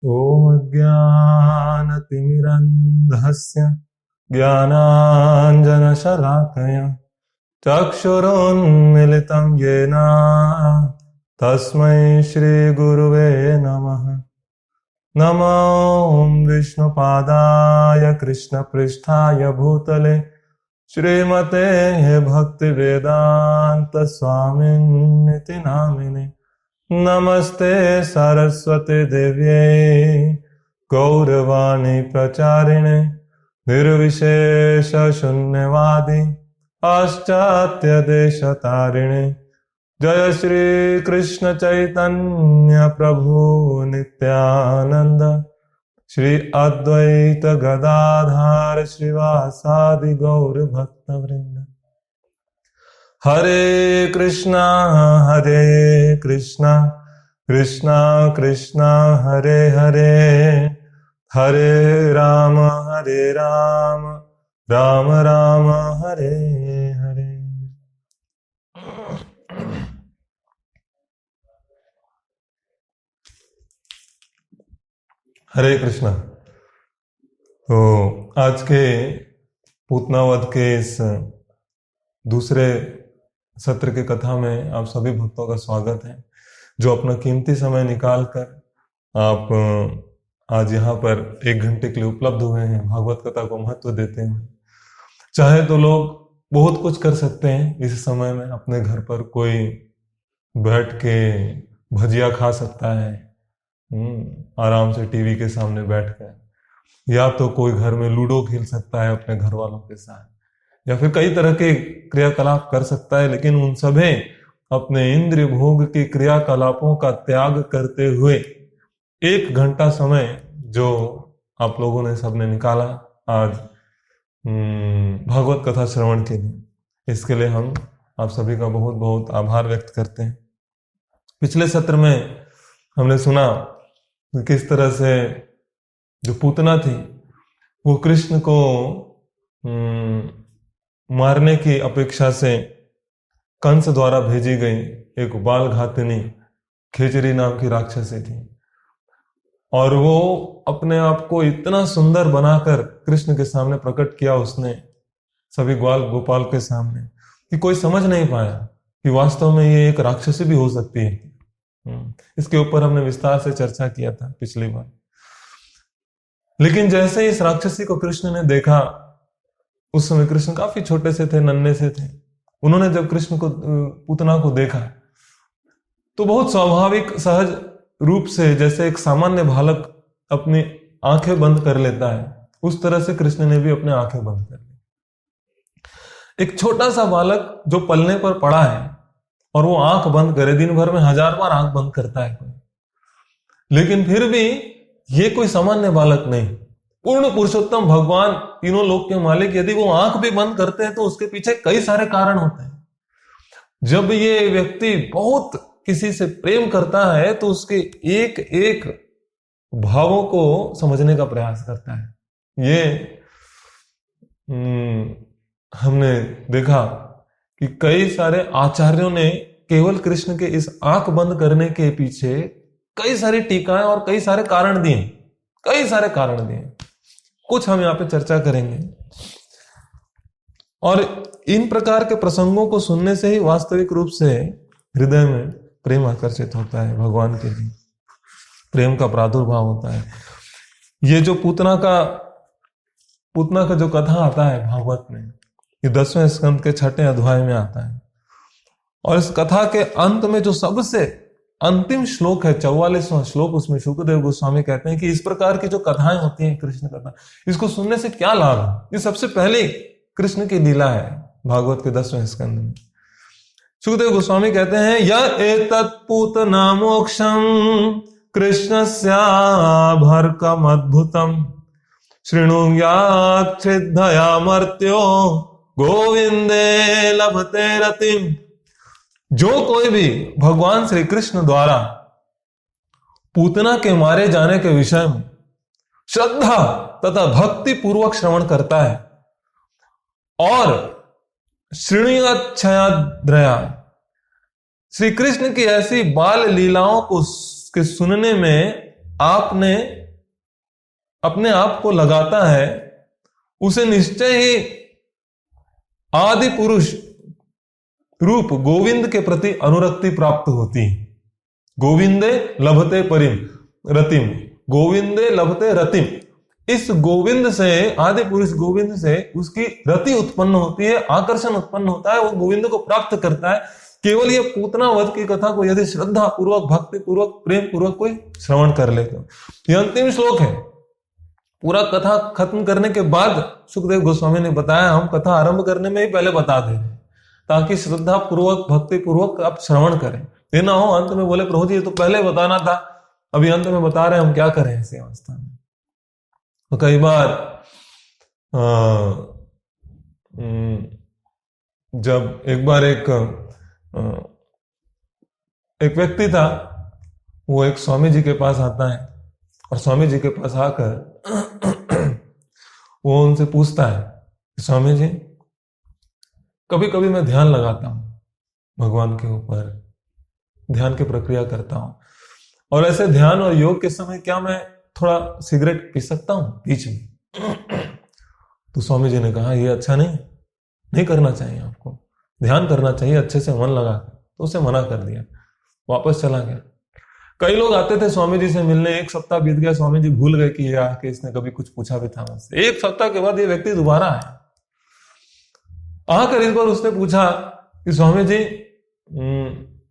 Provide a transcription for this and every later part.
ॐ अज्ञानतिमिरन्धस्य ज्ञानाञ्जनशलाकया चक्षुरुन्मिलितं येन तस्मै श्रीगुरुवे नमः। नमो विष्णुपादाय कृष्णपृष्ठाय भूतले श्रीमते भक्तिवेदांत स्वामिन्निति नामिने। नमस्ते सरस्वती देव्यै गौरवाणी प्रचारिणे निर्विशेष शून्यवादी पाश्चात्य देशतारिणे। जय श्री कृष्ण चैतन्य प्रभु नित्यानंद श्री अद्वैत गदाधार श्रीवासादि गौर भक्त वृंद। हरे कृष्णा कृष्णा कृष्णा हरे हरे, हरे राम राम राम हरे हरे। हरे कृष्णा। तो आज के पूतनावध के इस दूसरे सत्र की कथा में आप सभी भक्तों का स्वागत है, जो अपना कीमती समय निकालकर आप आज यहाँ पर 1 घंटे के लिए उपलब्ध हुए हैं, भागवत कथा को महत्व देते हैं। चाहे तो लोग बहुत कुछ कर सकते हैं इस समय में, अपने घर पर कोई बैठ के भजिया खा सकता है आराम से टीवी के सामने बैठकर, या तो कोई घर में लूडो खेल सकता है अपने घर वालों के साथ, या फिर कई तरह के क्रियाकलाप कर सकता है। लेकिन उन सभी अपने इंद्रिय भोग के क्रियाकलापों का त्याग करते हुए 1 घंटा समय जो आप लोगों ने सबने निकाला आज भागवत कथा श्रवण के लिए, इसके लिए हम आप सभी का बहुत बहुत आभार व्यक्त करते हैं। पिछले सत्र में हमने सुना किस तरह से जो पूतना थी वो कृष्ण को मारने की अपेक्षा से कंस द्वारा भेजी गई एक बाल घातिनी खेचरी नाम की राक्षसी थी, और वो अपने आप को इतना सुंदर बनाकर कृष्ण के सामने प्रकट किया उसने, सभी ग्वाल गोपाल के सामने, कि कोई समझ नहीं पाया कि वास्तव में ये एक राक्षसी भी हो सकती है। इसके ऊपर हमने विस्तार से चर्चा किया था पिछली बार। लेकिन जैसे ही इस राक्षसी को कृष्ण ने देखा, उस समय कृष्ण काफी छोटे से थे, नन्हे से थे। उन्होंने जब कृष्ण को पूतना को देखा तो बहुत स्वाभाविक सहज रूप से, जैसे एक सामान्य बालक अपनी आंखें बंद कर लेता है, उस तरह से कृष्ण ने भी अपने आंखें बंद कर ली। एक छोटा सा बालक जो पलने पर पड़ा है और वो आंख बंद करे, दिन भर में 1000 बार आंख बंद करता है कोई, लेकिन फिर भी ये कोई सामान्य बालक नहीं, पूर्ण पुरुषोत्तम भगवान, तीनों लोक के मालिक, यदि वो आंख भी बंद करते हैं तो उसके पीछे कई सारे कारण होते हैं। जब ये व्यक्ति बहुत किसी से प्रेम करता है तो उसके एक एक भावों को समझने का प्रयास करता है। ये हमने देखा कि कई सारे आचार्यों ने केवल कृष्ण के इस आंख बंद करने के पीछे कई सारी टीकाएं और कई सारे कारण दिए, कुछ हम यहाँ पे चर्चा करेंगे। और इन प्रकार के प्रसंगों को सुनने से ही वास्तविक रूप से हृदय में प्रेम आकर्षित होता है, भगवान के लिए प्रेम का प्रादुर्भाव होता है। ये जो पूतना का जो कथा आता है भागवत में, ये 10वें स्कंद के 6ठे अध्याय में आता है, और इस कथा के अंत में जो सबसे अंतिम श्लोक है, 44वां श्लोक, उसमें शुकदेव गोस्वामी कहते हैं कि इस प्रकार की जो कथाएं होती हैं कृष्ण कथा, इसको सुनने से क्या लाभ है। ये सबसे पहले कृष्ण की लीला है भागवत के 10वें स्कंद में। शुकदेव गोस्वामी कहते हैं, यह एतत् पूतना मोक्षम कृष्णस्याभर्कम अद्भुतम शृणुयाच्छिद्धया मर्त्यो गोविंदे लभते रतिम। जो कोई भी भगवान श्री कृष्ण द्वारा पूतना के मारे जाने के विषय में श्रद्धा तथा भक्ति पूर्वक श्रवण करता है और श्रीणुयाच्छयाद्रया श्री कृष्ण की ऐसी बाल लीलाओं को के सुनने में आपने अपने आप को लगाता है, उसे निश्चय ही आदि पुरुष रूप गोविंद के प्रति अनुरक्ति प्राप्त होती है। गोविंदे लभते परिम रतिम, गोविंदे लभते रतिम। इस गोविंद से, आदि पुरुष गोविंद से उसकी रति उत्पन्न होती है, आकर्षण उत्पन्न होता है, वो गोविंद को प्राप्त करता है। केवल ये पूतना वध की कथा को यदि श्रद्धा पूर्वक, भक्ति पूर्वक, प्रेम पूर्वक कोई श्रवण कर ले तो। ये अंतिम श्लोक है। पूरा कथा खत्म करने के बाद सुखदेव गोस्वामी ने बताया, हम कथा आरंभ करने में ही पहले बता दे रहे ताकि श्रद्धा पूर्वक, भक्ति पूर्वक आप श्रवण करें। ये ना हो अंत में बोले प्रभु जी ये तो पहले बताना था, अभी अंत में बता रहे हैं, हम क्या करें ऐसी अवस्था में। तो कई बार जब एक बार एक व्यक्ति था, वो एक स्वामी जी के पास आता है और स्वामी जी के पास आकर वो उनसे पूछता है, स्वामी जी कभी कभी मैं ध्यान लगाता हूं भगवान के ऊपर, ध्यान की प्रक्रिया करता हूं, और ऐसे ध्यान और योग के समय क्या मैं थोड़ा सिगरेट पी सकता हूं बीच में? तो स्वामी जी ने कहा ये अच्छा नहीं करना चाहिए, आपको ध्यान करना चाहिए अच्छे से मन लगा कर। तो उसे मना कर दिया, वापस चला गया। कई लोग आते थे स्वामी जी से मिलने, एक सप्ताह बीत गया, स्वामी जी भूल गए कि ये आके इसने कभी कुछ पूछा भी था मुझसे। एक सप्ताह के बाद ये व्यक्ति दोबारा आया, आकर इस बार उसने पूछा कि स्वामी जी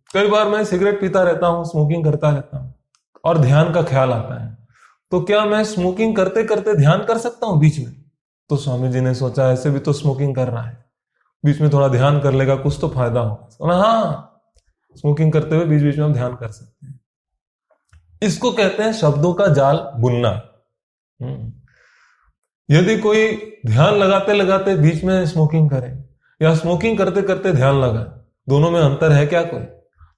कई बार मैं सिगरेट पीता रहता हूं, स्मोकिंग करता रहता हूं और ध्यान का ख्याल आता है, तो क्या मैं स्मोकिंग करते करते ध्यान कर सकता हूं बीच में? तो स्वामी जी ने सोचा ऐसे भी तो स्मोकिंग कर रहा है, बीच में थोड़ा ध्यान कर लेगा, कुछ तो फायदा होगा। हाँ, स्मोकिंग करते हुए बीच बीच में हम ध्यान कर सकते हैं। इसको कहते हैं शब्दों का जाल बुनना। यदि कोई ध्यान लगाते लगाते बीच में स्मोकिंग करे या स्मोकिंग करते करते ध्यान लगा, दोनों में अंतर है क्या?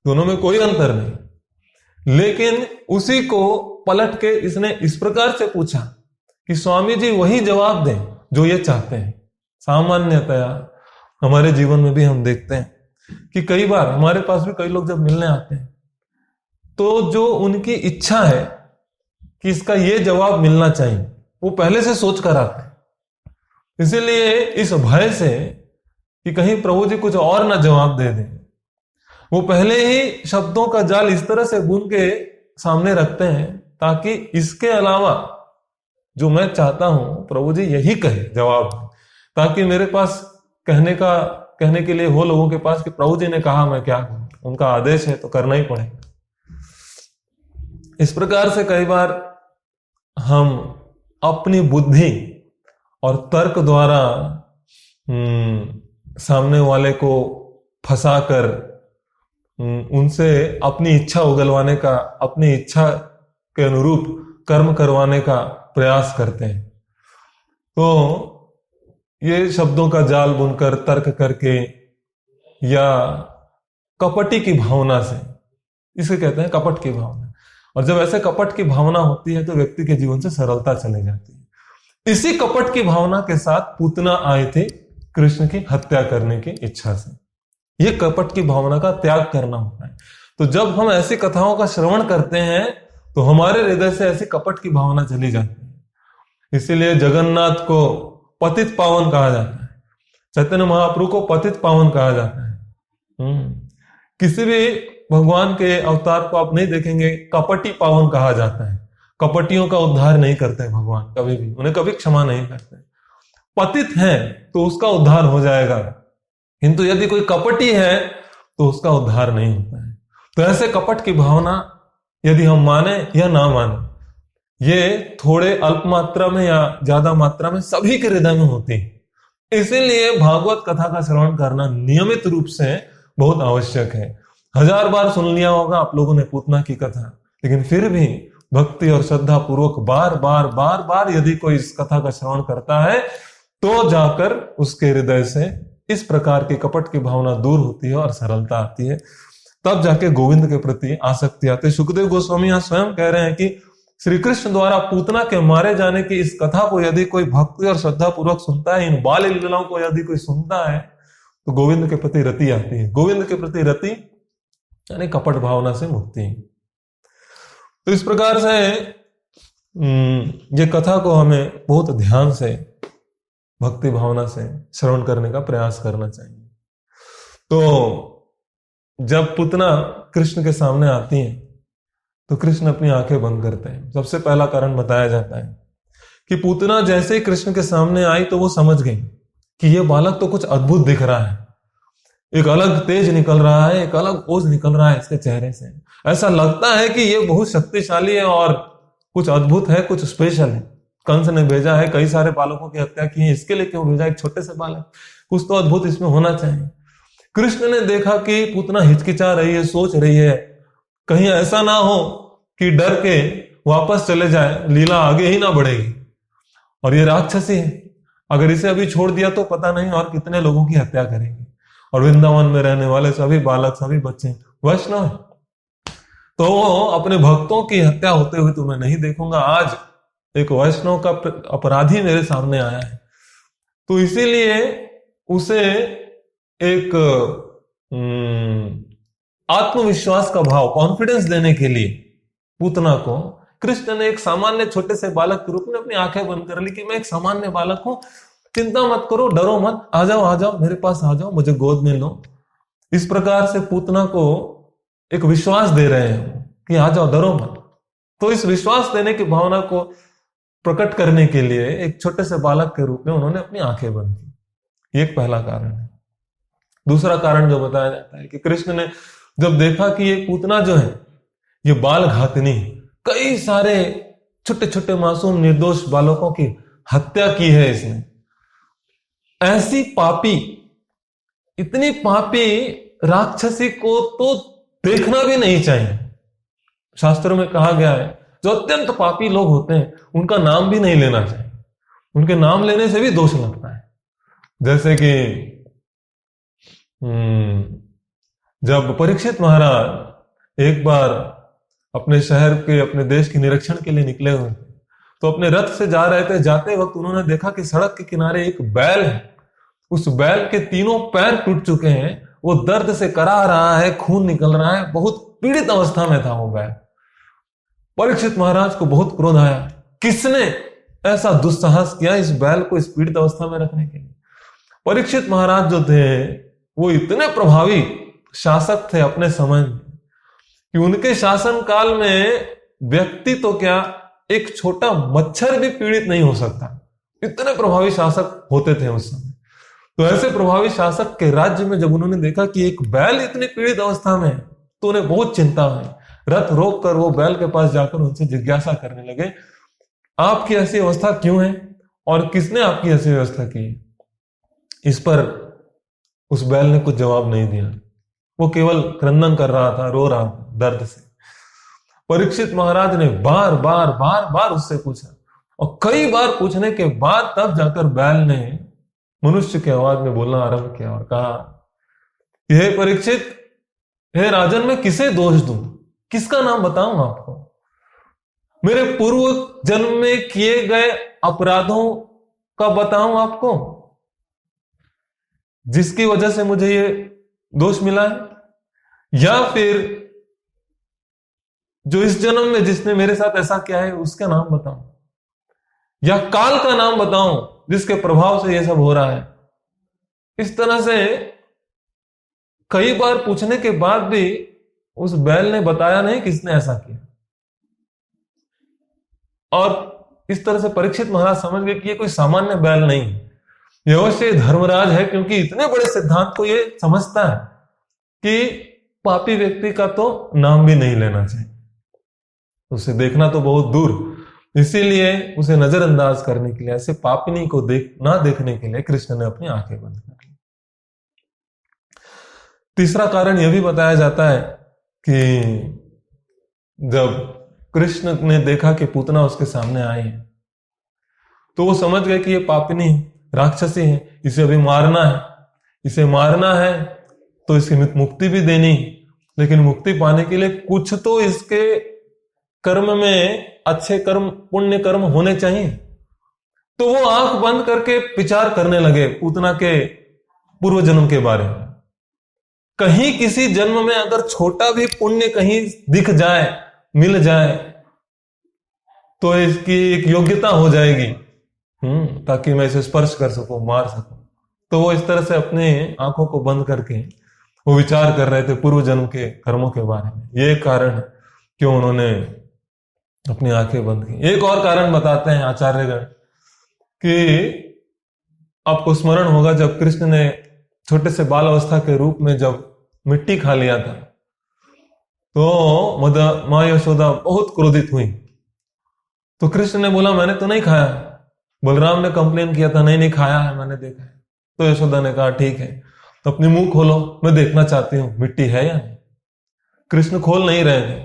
दोनों में कोई अंतर नहीं। लेकिन उसी को पलट के इसने इस प्रकार से पूछा कि स्वामी जी वही जवाब दें जो ये चाहते हैं। सामान्यतया हमारे जीवन में भी हम देखते हैं कि कई बार हमारे पास भी कई लोग जब मिलने आते हैं तो जो उनकी इच्छा है कि इसका ये जवाब मिलना चाहिए, वो पहले से सोच कर आते हैं। इसीलिए इस भय से कि कहीं प्रभु जी कुछ और ना जवाब दे दें, वो पहले ही शब्दों का जाल इस तरह से बुन के सामने रखते हैं ताकि इसके अलावा जो मैं चाहता हूं प्रभु जी यही कहे जवाब, ताकि मेरे पास कहने के लिए हो लोगों के पास कि प्रभु जी ने कहा मैं क्या करूं, उनका आदेश है तो करना ही पड़ेगा। इस प्रकार से कई बार हम अपनी बुद्धि और तर्क द्वारा सामने वाले को फंसाकर उनसे अपनी इच्छा उगलवाने का, अपनी इच्छा के अनुरूप कर्म करवाने का प्रयास करते हैं। तो ये शब्दों का जाल बुनकर, तर्क करके या कपटी की भावना से, इसे कहते हैं कपट की भावना। और जब ऐसे कपट की भावना होती है तो व्यक्ति के जीवन से सरलता चली जाती है। इसी कपट की भावना के साथ पूतना आए थे कृष्ण की हत्या करने की इच्छा से। यह कपट की भावना का त्याग करना होता है। तो जब हम ऐसी कथाओं का श्रवण करते हैं तो हमारे हृदय से ऐसी कपट की भावना चली जाती है। इसीलिए जगन्नाथ को पतित पावन कहा जाता है, चैतन्य महाप्रभु को पतित पावन कहा जाता है। किसी भी भगवान के अवतार को आप नहीं देखेंगे कपटी पावन कहा जाता है। कपटियों का उद्धार नहीं करते भगवान कभी भी, उन्हें कभी क्षमा नहीं करते। पतित है तो उसका उद्धार हो जाएगा, किंतु यदि कोई कपटी है तो उसका उद्धार नहीं होता है। तो ऐसे कपट की भावना यदि हम माने या ना माने, ये थोड़े अल्प मात्रा में या ज्यादा मात्रा में सभी के हृदय में होती है। इसीलिए भागवत कथा का श्रवण करना नियमित रूप से बहुत आवश्यक है। 1000 बार सुन लिया होगा आप लोगों ने पूतना की कथा, लेकिन फिर भी भक्ति और श्रद्धा पूर्वक बार बार यदि कोई इस कथा का श्रवण करता है तो जाकर उसके हृदय से इस प्रकार की कपट की भावना दूर होती है और सरलता आती है। तब जाके गोविंद के प्रति आसक्ति आती है। सुखदेव गोस्वामी यहाँ स्वयं कह रहे हैं कि श्री कृष्ण द्वारा पूतना के मारे जाने की इस कथा को यदि कोई भक्ति और श्रद्धा पूर्वक सुनता है, इन बाल लीलाओं को यदि कोई सुनता है तो गोविंद के प्रति रति आती है। गोविंद के प्रति रति यानी कपट भावना से मुक्ति। तो इस प्रकार से ये कथा को हमें बहुत ध्यान से, भक्ति भावना से श्रवण करने का प्रयास करना चाहिए। तो जब पूतना कृष्ण के सामने आती हैं तो कृष्ण अपनी आंखें बंद करते हैं। सबसे पहला कारण बताया जाता है कि पूतना जैसे ही कृष्ण के सामने आई तो वो समझ गई कि ये बालक तो कुछ अद्भुत दिख रहा है, एक अलग तेज निकल रहा है, एक अलग ओज निकल रहा है इसके चेहरे से। ऐसा लगता है कि ये बहुत शक्तिशाली है और कुछ अद्भुत है, कुछ स्पेशल है। कंस ने भेजा है, कई सारे बालकों की हत्या की है, इसके लिए क्यों भेजा एक छोटे से बालक? कुछ तो अद्भुत इसमें होना चाहिए। कृष्ण ने देखा कि पूतना हिचकिचा रही है, सोच रही है, कहीं ऐसा ना हो कि डर के वापस चले जाए, लीला आगे ही ना बढ़ेगी। और ये राक्षसी है, अगर इसे अभी छोड़ दिया तो पता नहीं और कितने लोगों की हत्या करेगी। और वृंदावन में रहने वाले सभी बालक, सभी बच्चे वैष्णव है, तो अपने भक्तों की हत्या होते हुए तो मैं नहीं देखूंगा। आज एक वैष्णव का अपराधी मेरे सामने आया है, तो इसीलिए उसे एक आत्मविश्वास का भाव, कॉन्फिडेंस देने के लिए पूतना को कृष्ण ने एक सामान्य छोटे से बालक के रूप में अपनी आंखें बंद कर ली कि मैं एक सामान्य बालक हूं, चिंता मत करो, डरो मत, आ जाओ मेरे पास आ जाओ, मुझे गोद में लो। इस प्रकार से पूतना को एक विश्वास दे रहे हैं कि आ जाओ, डरो मत। तो इस विश्वास देने की भावना को प्रकट करने के लिए एक छोटे से बालक के रूप में उन्होंने अपनी आंखें बंद की। एक पहला कारण है। दूसरा कारण जो बताया जाता है कि कृष्ण ने जब देखा कि ये पूतना जो है ये बाल घातनी, कई सारे छोटे छोटे मासूम निर्दोष बालकों की हत्या की है इसने, ऐसी पापी, इतनी पापी राक्षसी को तो देखना भी नहीं चाहिए। शास्त्रों में कहा गया है जो अत्यंत पापी लोग होते हैं उनका नाम भी नहीं लेना चाहिए, उनके नाम लेने से भी दोष लगता है। जैसे कि जब परीक्षित महाराज एक बार अपने शहर के, अपने देश के निरीक्षण के लिए निकले हुए थे, तो अपने रथ से जा रहे थे। जाते वक्त उन्होंने देखा कि सड़क के किनारे एक बैल है, उस बैल के तीनों पैर टूट चुके हैं, वो दर्द से करा रहा है, खून निकल रहा है, बहुत पीड़ित अवस्था में था वो बैल। परीक्षित महाराज को बहुत क्रोध आया, किसने ऐसा दुस्साहस किया इस बैल को इस पीड़ित अवस्था में रखने के लिए। परीक्षित महाराज जो थे वो इतने प्रभावी शासक थे अपने समय में कि उनके शासन काल में व्यक्ति तो क्या, एक छोटा मच्छर भी पीड़ित नहीं हो सकता, इतने प्रभावी शासक होते थे उस समय। तो ऐसे प्रभावी शासक के राज्य में जब उन्होंने देखा कि एक बैल इतनी पीड़ित अवस्था में है तो उन्हें बहुत चिंता हुई। रथ रोक कर वो बैल के पास जाकर उनसे जिज्ञासा करने लगे, आपकी ऐसी अवस्था क्यों है और किसने आपकी ऐसी व्यवस्था की? इस पर उस बैल ने कुछ जवाब नहीं दिया, वो केवल क्रंदन कर रहा था, रो रहा था दर्द से। परीक्षित महाराज ने बार बार उससे पूछा और कई बार पूछने के बाद तब जाकर बैल ने मनुष्य की आवाज में बोलना आरंभ किया और कहा, हे परीक्षित, हे राजन, मैं किसे दोष दूं, किसका नाम बताऊं आपको? मेरे पूर्व जन्म में किए गए अपराधों का बताऊं आपको जिसकी वजह से मुझे ये दोष मिला है, या फिर जो इस जन्म में जिसने मेरे साथ ऐसा किया है उसका नाम बताऊं, या काल का नाम बताऊं जिसके प्रभाव से यह सब हो रहा है? इस तरह से कई बार पूछने के बाद भी उस बैल ने बताया नहीं किसने ऐसा किया। और इस तरह से परीक्षित महाराज समझ गए कि ये कोई सामान्य बैल नहीं है, ये अवश्य धर्मराज है, क्योंकि इतने बड़े सिद्धांत को ये समझता है कि पापी व्यक्ति का तो नाम भी नहीं लेना चाहिए, उसे देखना तो बहुत दूर। इसीलिए उसे नजरअंदाज करने के लिए, ऐसे पापिनी को ना देखने के लिए कृष्ण ने अपनी आंखें बंद कर ली। तीसरा कारण यह भी बताया जाता है कि जब कृष्ण ने देखा कि पूतना उसके सामने आई है तो वो समझ गए कि ये पापिनी है, राक्षसी है, इसे अभी मारना है। इसे मारना है तो इसकी मुक्ति भी देनी, लेकिन मुक्ति पाने के लिए कुछ तो इसके कर्म में अच्छे कर्म, पुण्य कर्म होने चाहिए। तो वो आंख बंद करके विचार करने लगे पूतना के पूर्व जन्म के बारे में। कहीं किसी जन्म में अगर छोटा भी पुण्य कहीं दिख जाए, मिल जाए, तो इसकी एक योग्यता हो जाएगी, ताकि मैं इसे स्पर्श कर सकूं, मार सकूं। तो वो इस तरह से अपने आंखों को बंद करके वो विचार कर रहे थे पूर्व जन्म के कर्मों के बारे में। ये एक कारण है क्यों उन्होंने अपनी आंखें बंद की। एक और कारण बताते हैं आचार्यगण कि आपको स्मरण होगा जब कृष्ण ने छोटे से बाल अवस्था के रूप में जब मिट्टी खा लिया था, तो मां यशोदा बहुत क्रोधित हुई। तो कृष्ण ने बोला मैंने तो नहीं खाया। बलराम ने कंप्लेन किया था, नहीं नहीं खाया है, मैंने देखा है। तो यशोदा ने कहा ठीक है, तो अपनी मुंह खोलो, मैं देखना चाहती हूं मिट्टी है या नहीं। कृष्ण खोल नहीं रहे थे,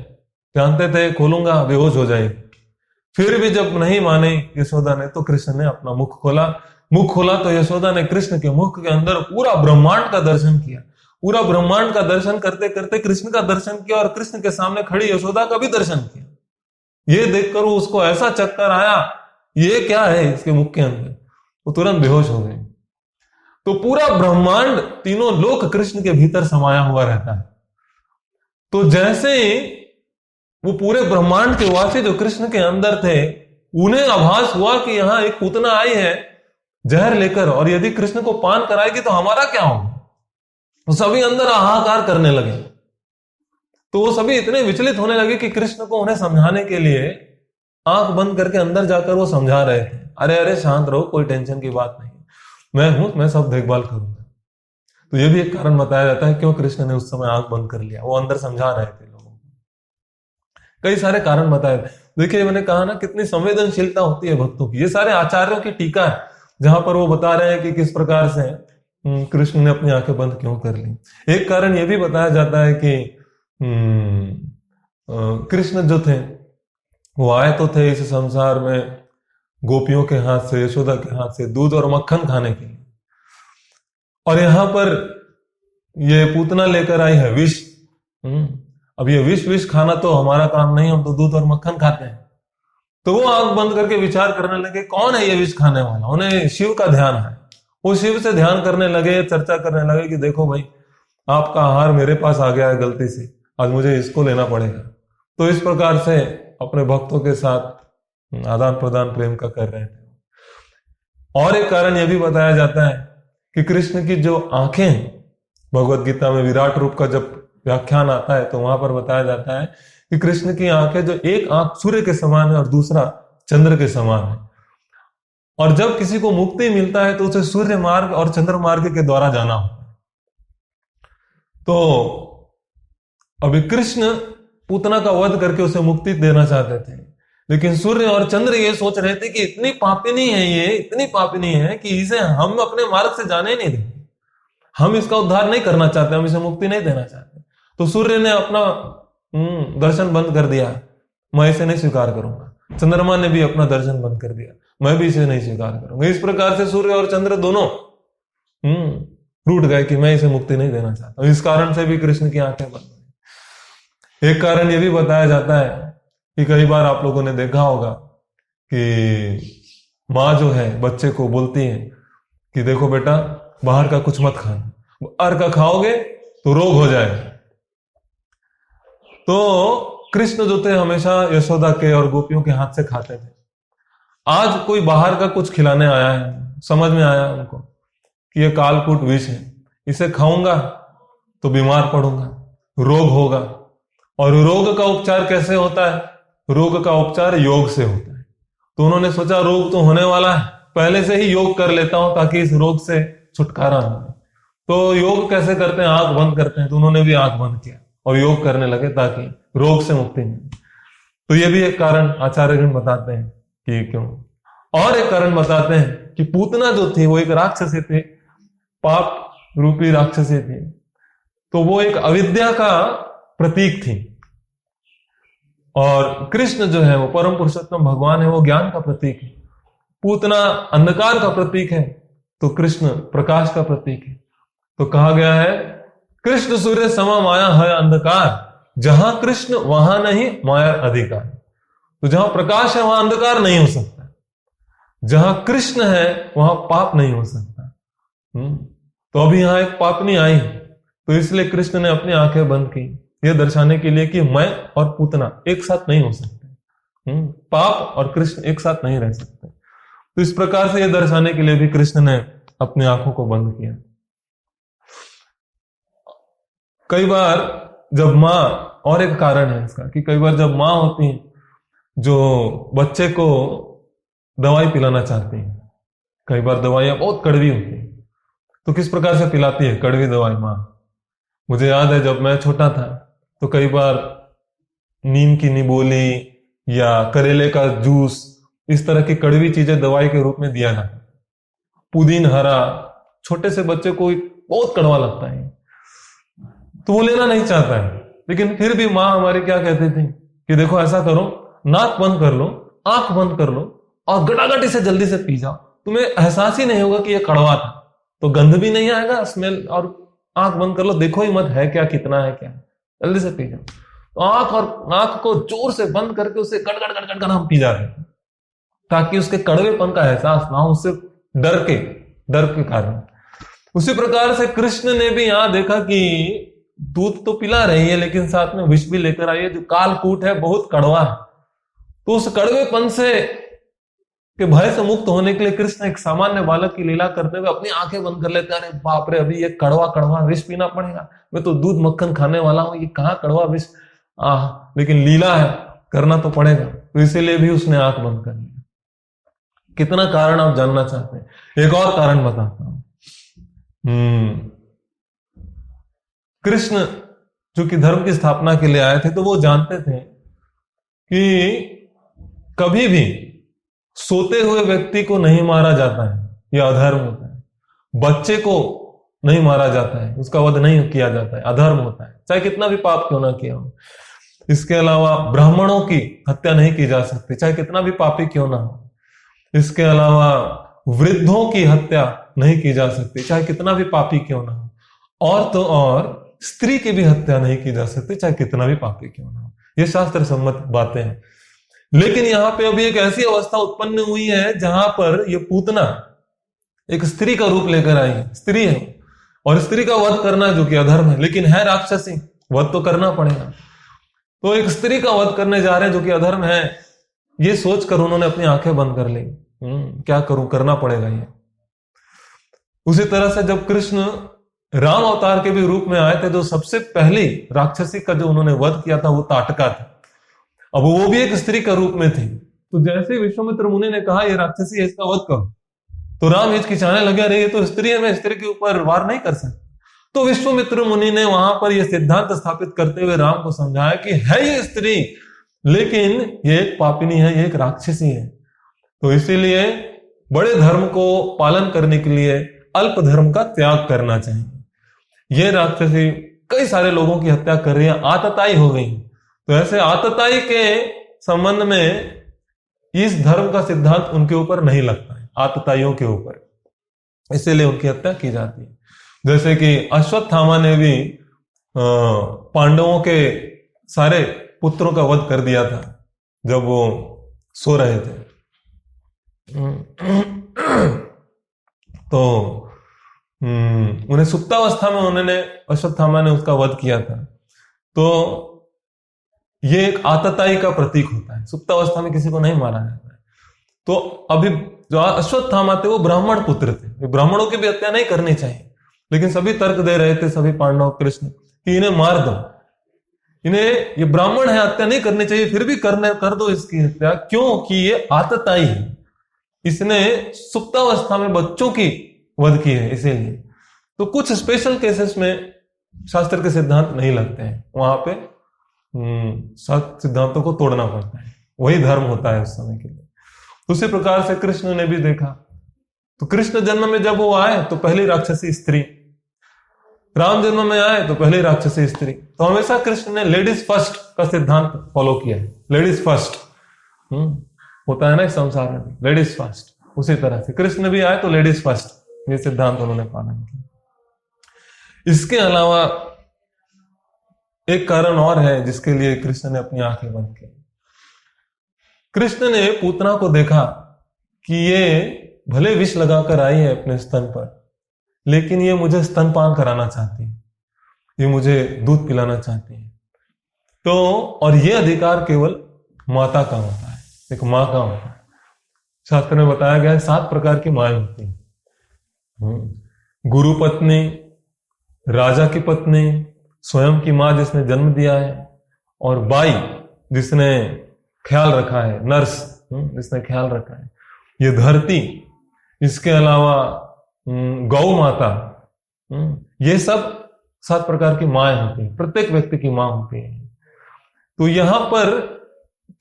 जानते थे खोलूंगा बेहोश हो जाएगी। फिर भी जब नहीं माने यशोदा ने, तो कृष्ण ने अपना मुख खोला। मुख खोला तो यशोदा ने कृष्ण के मुख के अंदर पूरा ब्रह्मांड का दर्शन किया। पूरा ब्रह्मांड का दर्शन करते करते कृष्ण का दर्शन किया और कृष्ण के सामने खड़ी यशोदा का भी दर्शन किया। ये देखकर उसको ऐसा चक्कर आया, ये क्या है इसके मुख के अंदर, वो तुरंत बेहोश हो गई। तो पूरा ब्रह्मांड, तीनों लोक कृष्ण के भीतर समाया हुआ रहता है। तो जैसे वो पूरे ब्रह्मांड के वासी जो कृष्ण के अंदर थे, उन्हें आभास हुआ कि यहां एक पूतना आई है जहर लेकर, और यदि कृष्ण को पान कराएगी तो हमारा क्या होगा। तो सभी अंदर हाहाकार करने लगे। तो वो सभी इतने विचलित होने लगे कि कृष्ण को उन्हें समझाने के लिए आंख बंद करके अंदर जाकर वो समझा रहे थे, अरे अरे शांत रहो, कोई टेंशन की बात नहीं, मैं हूं, मैं सब देखभाल करूंगा। तो ये भी एक कारण बताया जाता है क्यों कृष्ण ने उस समय आंख बंद कर लिया, वो अंदर समझा रहे थे लोगों को। कई सारे कारण बताए। देखिए मैंने कहा ना कितनी संवेदनशीलता होती है भक्तों की। ये सारे आचार्यों की टीका है जहां पर वो बता रहे हैं कि किस प्रकार से कृष्ण ने अपनी आंखें बंद क्यों कर ली। एक कारण यह भी बताया जाता है कि कृष्ण जो थे वो आए तो थे इस संसार में गोपियों के हाथ से, यशोदा के हाथ से दूध और मक्खन खाने के लिए, और यहां पर ये पूतना लेकर आई है विष। अब ये विष खाना तो हमारा काम नहीं, हम तो दूध और मक्खन खाते हैं। तो वो आंख बंद करके विचार करने लगे कौन है ये विष खाने वाला। उन्हें शिव का ध्यान है, वो शिव से ध्यान करने लगे, चर्चा करने लगे कि देखो भाई आपका आहार मेरे पास आ गया है गलती से, आज मुझे इसको लेना पड़ेगा। तो इस प्रकार से अपने भक्तों के साथ आदान प्रदान प्रेम का कर रहे थे। और एक कारण यह भी बताया जाता है कि कृष्ण की जो आंखें हैं, भगवत गीता में विराट रूप का जब व्याख्यान आता है तो वहां पर बताया जाता है कि कृष्ण की आंखें, जो एक आंख सूर्य के समान है और दूसरा चंद्र के समान है, और जब किसी को मुक्ति मिलता है तो उसे सूर्य मार्ग और चंद्र मार्ग के द्वारा जाना होता है। तो अभी कृष्ण पूतना का वध करके उसे मुक्ति देना चाहते थे, लेकिन सूर्य और चंद्र ये सोच रहे थे कि इतनी पापिनी है, ये इतनी पापिनी है कि इसे हम अपने मार्ग से जाने नहीं देंगे, हम इसका उद्धार नहीं करना चाहते, हम इसे मुक्ति नहीं देना चाहते। तो सूर्य ने अपना दर्शन बंद कर दिया, मैं इसे नहीं स्वीकार करूंगा। चंद्रमा ने भी अपना दर्शन बंद कर दिया, मैं भी इसे नहीं स्वीकार करूंगा। इस प्रकार से सूर्य और चंद्र दोनों रूठ गए कि मैं इसे मुक्ति नहीं देना चाहता। इस कारण से भी कृष्ण की आंखें बंद हुई। एक कारण यह भी बताया जाता है कि कई बार आप लोगों ने देखा होगा कि माँ जो है बच्चे को बोलती है कि देखो बेटा बाहर का कुछ मत खाना, बाहर का खाओगे तो रोग हो जाएगा। तो कृष्ण जो थे हमेशा यशोदा के और गोपियों के हाथ से खाते थे। आज कोई बाहर का कुछ खिलाने आया है, समझ में आया उनको कि ये कालकूट विष है, इसे खाऊंगा तो बीमार पड़ूंगा, रोग होगा। और रोग का उपचार कैसे होता है? रोग का उपचार योग से होता है। तो उन्होंने सोचा रोग तो होने वाला है, पहले से ही योग कर लेता हूं ताकि इस रोग से छुटकारा मिले। तो योग कैसे करते हैं? आंख बंद करते हैं। तो उन्होंने भी आंख बंद किया और योग करने लगे ताकि रोग से मुक्ति मिले। तो ये भी एक कारण आचार्यगण बताते हैं कि क्यों। और एक कारण बताते हैं कि पूतना जो थी वो एक राक्षसी थी, पाप रूपी राक्षसी थी। तो वो एक अविद्या का प्रतीक थी, और कृष्ण जो है वो परम पुरुषोत्तम भगवान है, वो ज्ञान का प्रतीक है। पूतना अंधकार का प्रतीक है तो कृष्ण प्रकाश का प्रतीक है। तो कहा गया है कृष्ण सूर्य समा माया है अंधकार, जहां कृष्ण वहां नहीं माया अधिकार। तो जहां प्रकाश है वहां अंधकार नहीं हो सकता, जहां कृष्ण है वहां पाप नहीं हो सकता। तो अभी यहां एक पापनी आई, तो इसलिए कृष्ण ने अपनी आंखें बंद की, यह दर्शाने के लिए कि मैं और पूतना एक साथ नहीं हो सकते। पाप और कृष्ण एक साथ नहीं रह सकते। तो इस प्रकार से यह दर्शाने के लिए भी कृष्ण ने अपनी आंखों को बंद किया। कई बार जब माँ, और एक कारण है इसका कि कई बार जब माँ होती है जो बच्चे को दवाई पिलाना चाहती है, कई बार दवाइयां बहुत कड़वी होती है, तो किस प्रकार से पिलाती है कड़वी दवाई माँ। मुझे याद है जब मैं छोटा था तो कई बार नीम की निबोली या करेले का जूस, इस तरह की कड़वी चीजें दवाई के रूप में दिया जाता। पुदीन हरा छोटे से बच्चे को बहुत कड़वा लगता है तो वो लेना नहीं चाहता है, लेकिन फिर भी माँ हमारी क्या कहती थी कि देखो ऐसा करो, नाक बंद कर लो, आंख बंद कर लो और गटागट इसे जल्दी से पी जाओ, तुम्हें एहसास ही नहीं होगा कि यह कड़वा था, तो गंध भी नहीं आएगा, स्मेल, और आंख बंद कर लो, देखो ही मत है क्या, कितना है क्या, जल्दी से पी जाओ। तो आंख को जोर से बंद करके उसे गट गट गट गट हम पी जा रहे हैं ताकि उसके कड़वेपन का एहसास ना हो, उससे डर के कारण। उसी प्रकार से कृष्ण ने भी यहां देखा कि दूध तो पिला रही है लेकिन साथ में विष भी लेकर आई है जो कालकूट है, बहुत कड़वा है। तो उस कड़वेपन से के भय से मुक्त होने के लिए कृष्ण एक सामान्य बालक की लीला करते हुए अपनी आंखें बंद कर लेते हैं। अरे बाप रे, अभी ये कड़वा विष पीना पड़ेगा, मैं तो दूध मक्खन खाने वाला हूं, ये कहाँ कड़वा विष, लेकिन लीला है, करना तो पड़ेगा, तो इसीलिए भी उसने आंख बंद कर लिया। कितना कारण आप जानना चाहते हैं? एक और कारण बताता हूं। कृष्ण जो कि धर्म की स्थापना के लिए आए थे, तो वो जानते थे कि कभी भी सोते हुए व्यक्ति को नहीं मारा जाता है, यह अधर्म होता है। बच्चे को नहीं मारा जाता है, उसका वध नहीं किया जाता है, अधर्म होता है, चाहे कितना भी पाप क्यों ना किया हो। इसके अलावा ब्राह्मणों की हत्या नहीं की जा सकती, चाहे कितना भी पापी क्यों ना हो। इसके अलावा वृद्धों की हत्या नहीं की जा सकती, चाहे कितना भी पापी क्यों ना हो। और तो और स्त्री की भी हत्या नहीं की जा सकती, चाहे कितना भी पापी क्यों ना हो। ये शास्त्र सम्मत बातें हैं। लेकिन यहां पे अभी एक ऐसी अवस्था उत्पन्न हुई है जहां पर यह पूतना एक स्त्री का रूप लेकर आई है, स्त्री है, और स्त्री का वध करना जो कि अधर्म है, लेकिन है राक्षसी, वध तो करना पड़ेगा। तो एक स्त्री का वध करने जा रहे हैं जो कि अधर्म है, ये सोचकर उन्होंने अपनी आंखें बंद कर ली। क्या करूं, करना पड़ेगा ये। उसी तरह से जब कृष्ण राम अवतार के भी रूप में आए थे, जो सबसे पहली राक्षसी का जो उन्होंने वध किया था वो ताटका था। अब वो भी एक स्त्री का रूप में थी। तो जैसे विश्वामित्र मुनि ने कहा ये राक्षसी है, इसका वध करो, तो राम हिचकिचाने लगे, अरे ये तो स्त्री है, मैं स्त्री के ऊपर वार नहीं कर सकता। तो विश्वामित्र मुनि ने वहां पर यह सिद्धांत स्थापित करते हुए राम को समझाया कि है ये स्त्री, लेकिन ये एक पापिनी है, ये एक राक्षसी है। तो इसीलिए बड़े धर्म को पालन करने के लिए अल्प धर्म का त्याग करना चाहिए। ये राक्षसी कई सारे लोगों की हत्या कर रही है, आतताई हो गई। तो ऐसे आतताई के संबंध में इस धर्म का सिद्धांत उनके ऊपर नहीं लगता है, आतताइयों के ऊपर, इसीलिए उनकी हत्या की जाती है। जैसे कि अश्वत्थामा ने भी पांडवों के सारे पुत्रों का वध कर दिया था जब वो सो रहे थे। तो उन्हें सुप्तावस्था में उन्होंने, अश्वत्थामा ने उसका वध किया था। तो ये एक आतताई का प्रतीक होता है, सुप्तावस्था में किसी को नहीं मारा जाता है। तो अभी जो अश्वत्थामा थे वो ब्राह्मण पुत्र थे, ब्राह्मणों की भी हत्या नहीं करनी चाहिए, लेकिन सभी तर्क दे रहे थे, सभी पांडव कृष्ण, कि इन्हें मार दो, इन्हें, ये ब्राह्मण है, हत्या नहीं करनी चाहिए, फिर भी कर दो इसकी हत्या, क्योंकि ये आतताई है, इसने सुप्तावस्था में बच्चों की वध की है, इसीलिए। तो कुछ स्पेशल केसेस में शास्त्र के सिद्धांत नहीं लगते हैं, वहां पे सिद्धांतों को तोड़ना पड़ता है, वही धर्म होता है उस समय के लिए। उसी प्रकार से कृष्ण ने भी देखा, तो कृष्ण जन्म में जब वो आए तो पहली राक्षसी स्त्री, राम जन्म में आए तो पहली राक्षसी स्त्री। तो हमेशा कृष्ण ने लेडीज फर्स्ट का सिद्धांत फॉलो किया है, लेडीज फर्स्ट होता है ना इस संसार में, लेडीज फर्स्ट। उसी तरह से कृष्ण भी आए तो लेडीज फर्स्ट, ये सिद्धांत उन्होंने पालन किया। इसके अलावा एक कारण और है जिसके लिए कृष्ण ने अपनी आंखें बंद की। कृष्ण ने पूतना को देखा कि ये भले विष लगाकर आई है अपने स्तन पर, लेकिन ये मुझे स्तनपान कराना चाहती है, ये मुझे दूध पिलाना चाहती है। तो और ये अधिकार केवल माता का होता है। एक माँ का होता है। शास्त्र में बताया गया है 7 प्रकार की माएँ होती हैं। गुरु पत्नी, राजा की पत्नी, स्वयं की माँ जिसने जन्म दिया है, और बाई जिसने ख्याल रखा है, नर्स जिसने ख्याल रखा है, ये धरती, इसके अलावा गौ माता, ये सब 7 प्रकार की माएँ होती हैं। प्रत्येक व्यक्ति की माँ होती है। तो यहां पर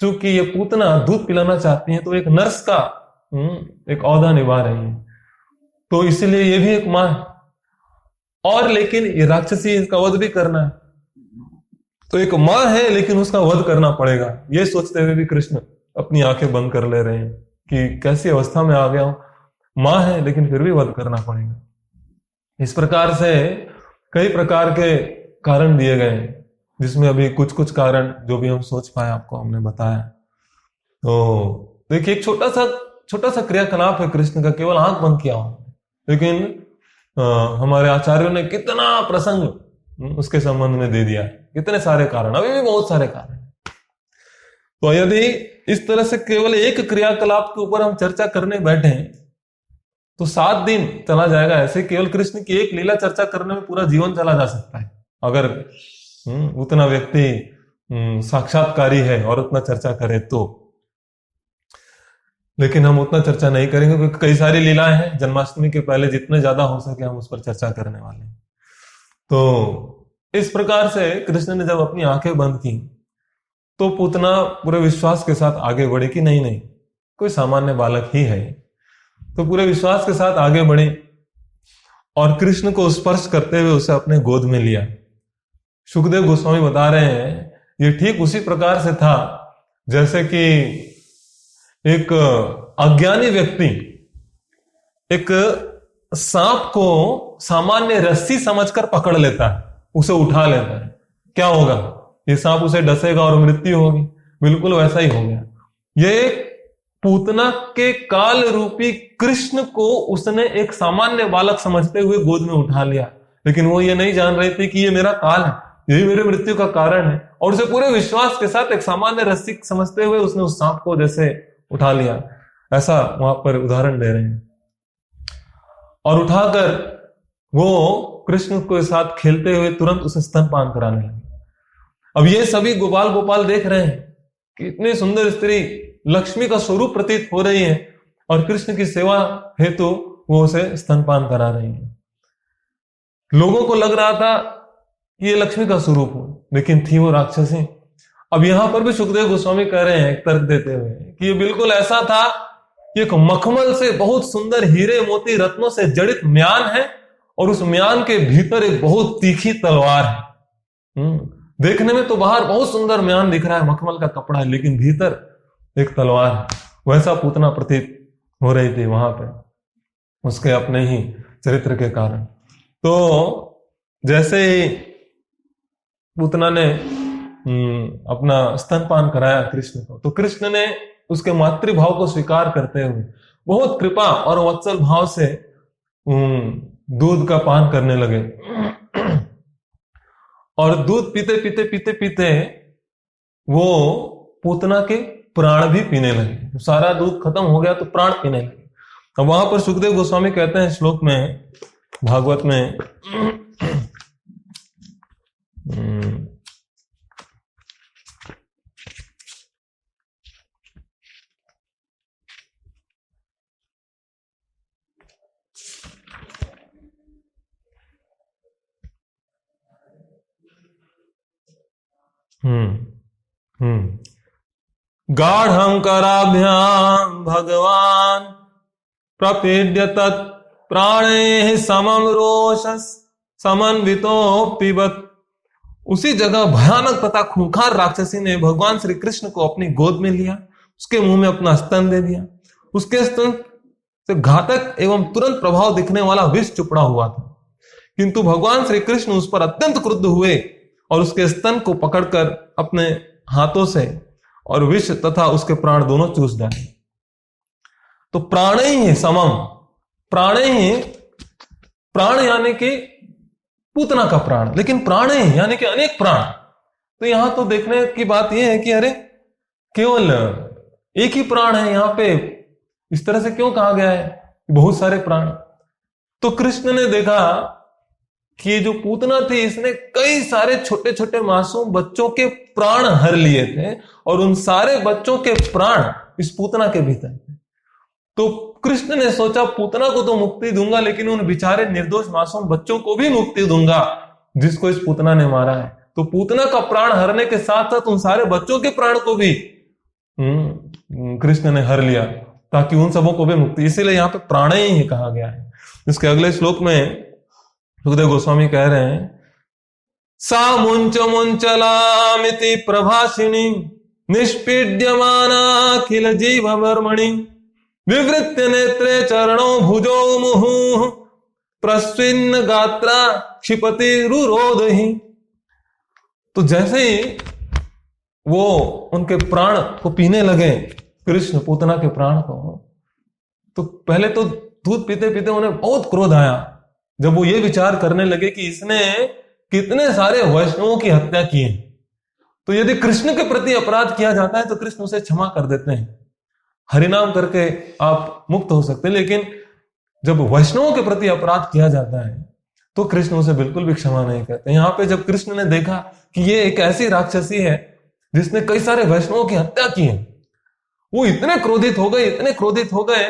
चूंकि ये पूतना दूध पिलाना चाहती हैं, तो एक नर्स का एक औहदा निभा रही है, तो इसलिए ये भी एक माँ है। और लेकिन ये राक्षसी, इसका वध भी करना है, तो एक माँ है लेकिन उसका वध करना पड़ेगा। ये सोचते हुए भी कृष्ण अपनी आंखें बंद कर ले रहे हैं कि कैसी अवस्था में आ गया हूं, माँ है लेकिन फिर भी वध करना पड़ेगा। इस प्रकार से कई प्रकार के कारण दिए गए हैं, जिसमें अभी कुछ कुछ कारण जो भी हम सोच पाए आपको हमने बताया। तो देखिए, एक छोटा सा क्रियाकलाप है कृष्ण का, केवल आंख बंद किया हो, लेकिन हमारे आचार्यों ने कितना प्रसंग उसके संबंध में दे दिया, कितने सारे कारण, अभी भी बहुत सारे कारण। तो यदि इस तरह से केवल एक क्रियाकलाप के ऊपर हम चर्चा करने बैठे तो 7 दिन चला जाएगा। ऐसे केवल कृष्ण की एक लीला चर्चा करने में पूरा जीवन चला जा सकता है, अगर उतना व्यक्ति साक्षात्कारी है और उतना चर्चा करे तो। लेकिन हम उतना चर्चा नहीं करेंगे क्योंकि कई सारी लीलाएं हैं। जन्माष्टमी के पहले जितने ज्यादा हो सके हम उस पर चर्चा करने वाले हैं। तो इस प्रकार से कृष्ण ने जब अपनी आंखें बंद की तो पूतना पूरे विश्वास के साथ आगे बढ़े कि नहीं कोई सामान्य बालक ही है, तो पूरे विश्वास के साथ आगे बढ़े और कृष्ण को स्पर्श करते हुए उसे अपने गोद में लिया। सुखदेव गोस्वामी बता रहे हैं ये ठीक उसी प्रकार से था जैसे कि एक अज्ञानी व्यक्ति एक सांप को सामान्य रस्सी समझकर पकड़ लेता है, उसे उठा लेता है, क्या होगा? ये सांप उसे डसेगा और मृत्यु होगी। बिल्कुल वैसा ही हो गया। ये पूतना के काल रूपी कृष्ण को उसने एक सामान्य बालक समझते हुए गोद में उठा लिया, लेकिन वो ये नहीं जान रहे थे कि ये मेरा काल है, यही मेरे मृत्यु का कारण है। और उसे पूरे विश्वास के साथ एक सामान्य रस्सी समझते हुए उसने उस सांप को जैसे उठा लिया, ऐसा वहां पर उदाहरण दे रहे हैं। और उठाकर वो कृष्ण के साथ खेलते हुए तुरंत उसे स्तनपान कराने लगे। अब ये सभी गोपाल गोपाल देख रहे हैं कि इतनी सुंदर स्त्री लक्ष्मी का स्वरूप प्रतीत हो रही है और कृष्ण की सेवा हेतु वो उसे स्तनपान करा रही है। लोगों को लग रहा था कि ये लक्ष्मी का स्वरूप हो, लेकिन थी वो राक्षसी। अब यहां पर भी सुखदेव गोस्वामी कह रहे हैं तर्क देते हुए कि ये बिल्कुल ऐसा था कि एक मखमल से बहुत सुंदर हीरे मोती रत्नों से जड़ित म्यान है और उस म्यान के भीतर एक बहुत तीखी तलवार है। देखने में तो बाहर बहुत सुंदर म्यान दिख रहा है, मखमल का कपड़ा है, लेकिन भीतर एक तलवार है। वैसा पूतना प्रतीत हो रही थी वहां पे उसके अपने ही चरित्र के कारण। तो जैसे ही पूतना ने अपना स्तनपान कराया कृष्ण को, तो कृष्ण ने उसके मातृभाव को स्वीकार करते हुए बहुत कृपा और वत्सल भाव से दूध का पान करने लगे। और दूध पीते पीते पीते पीते वो पूतना के प्राण भी पीने लगे। सारा दूध खत्म हो गया तो प्राण पीने लगे। अब वहां पर सुखदेव गोस्वामी कहते हैं श्लोक में, भागवत में गाढ़ं कराभ्याम भगवान प्रपीड्य तत् प्राणे समम रोषस समन्वितो पिबत। उसी जगह भयानक तथा खूंखार राक्षसी ने भगवान श्री कृष्ण को अपनी गोद में लिया, उसके मुंह में अपना स्तन दे दिया। उसके स्तन से घातक एवं तुरंत प्रभाव दिखने वाला विष चुपड़ा हुआ था, किंतु भगवान श्री कृष्ण उस पर अत्यंत क्रुद्ध हुए और उसके स्तन को पकड़कर अपने हाथों से और विष तथा उसके प्राण दोनों चूस डाले। तो प्राण ही है समम, प्राण ही, प्राण यानी कि पूतना का प्राण, लेकिन प्राण ही यानी कि अनेक प्राण। तो यहां तो देखने की बात यह है कि अरे केवल एक ही प्राण है यहाँ पे, इस तरह से क्यों कहा गया है बहुत सारे प्राण? तो कृष्ण ने देखा कि ये जो पूतना थी इसने कई सारे छोटे छोटे मासूम बच्चों के प्राण हर लिए थे और उन सारे बच्चों के प्राण इस पूतना के भीतर थे। तो कृष्ण ने सोचा पूतना को तो मुक्ति दूंगा, लेकिन उन बेचारे निर्दोष मासूम बच्चों को भी मुक्ति दूंगा जिसको इस पूतना ने मारा है। तो पूतना का प्राण हरने के साथ साथ उन सारे बच्चों के प्राण को भी कृष्ण ने हर लिया ताकि उन सबों को भी मुक्ति, इसीलिए यहाँ पे प्राण ही कहा गया है। इसके अगले श्लोक में सुखदेव गोस्वामी कह रहे हैं, सा मुंच मुंचलामिति प्रभासिनी निष्पीड्यमानाखिल जीव वर्मणि विवृत्य नेत्रे चरणों भुजो मुहुः प्रस्विन्न गात्रा क्षिपति रुरोदहि। तो जैसे ही वो उनके प्राण को पीने लगे कृष्ण पूतना के प्राण को, तो पहले तो दूध पीते पीते उन्हें बहुत क्रोध आया जब वो ये विचार करने लगे कि इसने कितने सारे वैष्णवों की हत्या की है। तो यदि कृष्ण के प्रति अपराध किया जाता है तो कृष्ण उसे क्षमा कर देते हैं, हरिनाम करके आप मुक्त हो सकते हैं। लेकिन जब वैष्णवों के प्रति अपराध किया जाता है तो कृष्ण उसे बिल्कुल भी क्षमा नहीं करते। यहाँ पे जब कृष्ण ने देखा कि ये एक ऐसी राक्षसी है जिसने कई सारे वैष्णवों की हत्या की है, वो इतने क्रोधित हो गए, इतने क्रोधित हो गए,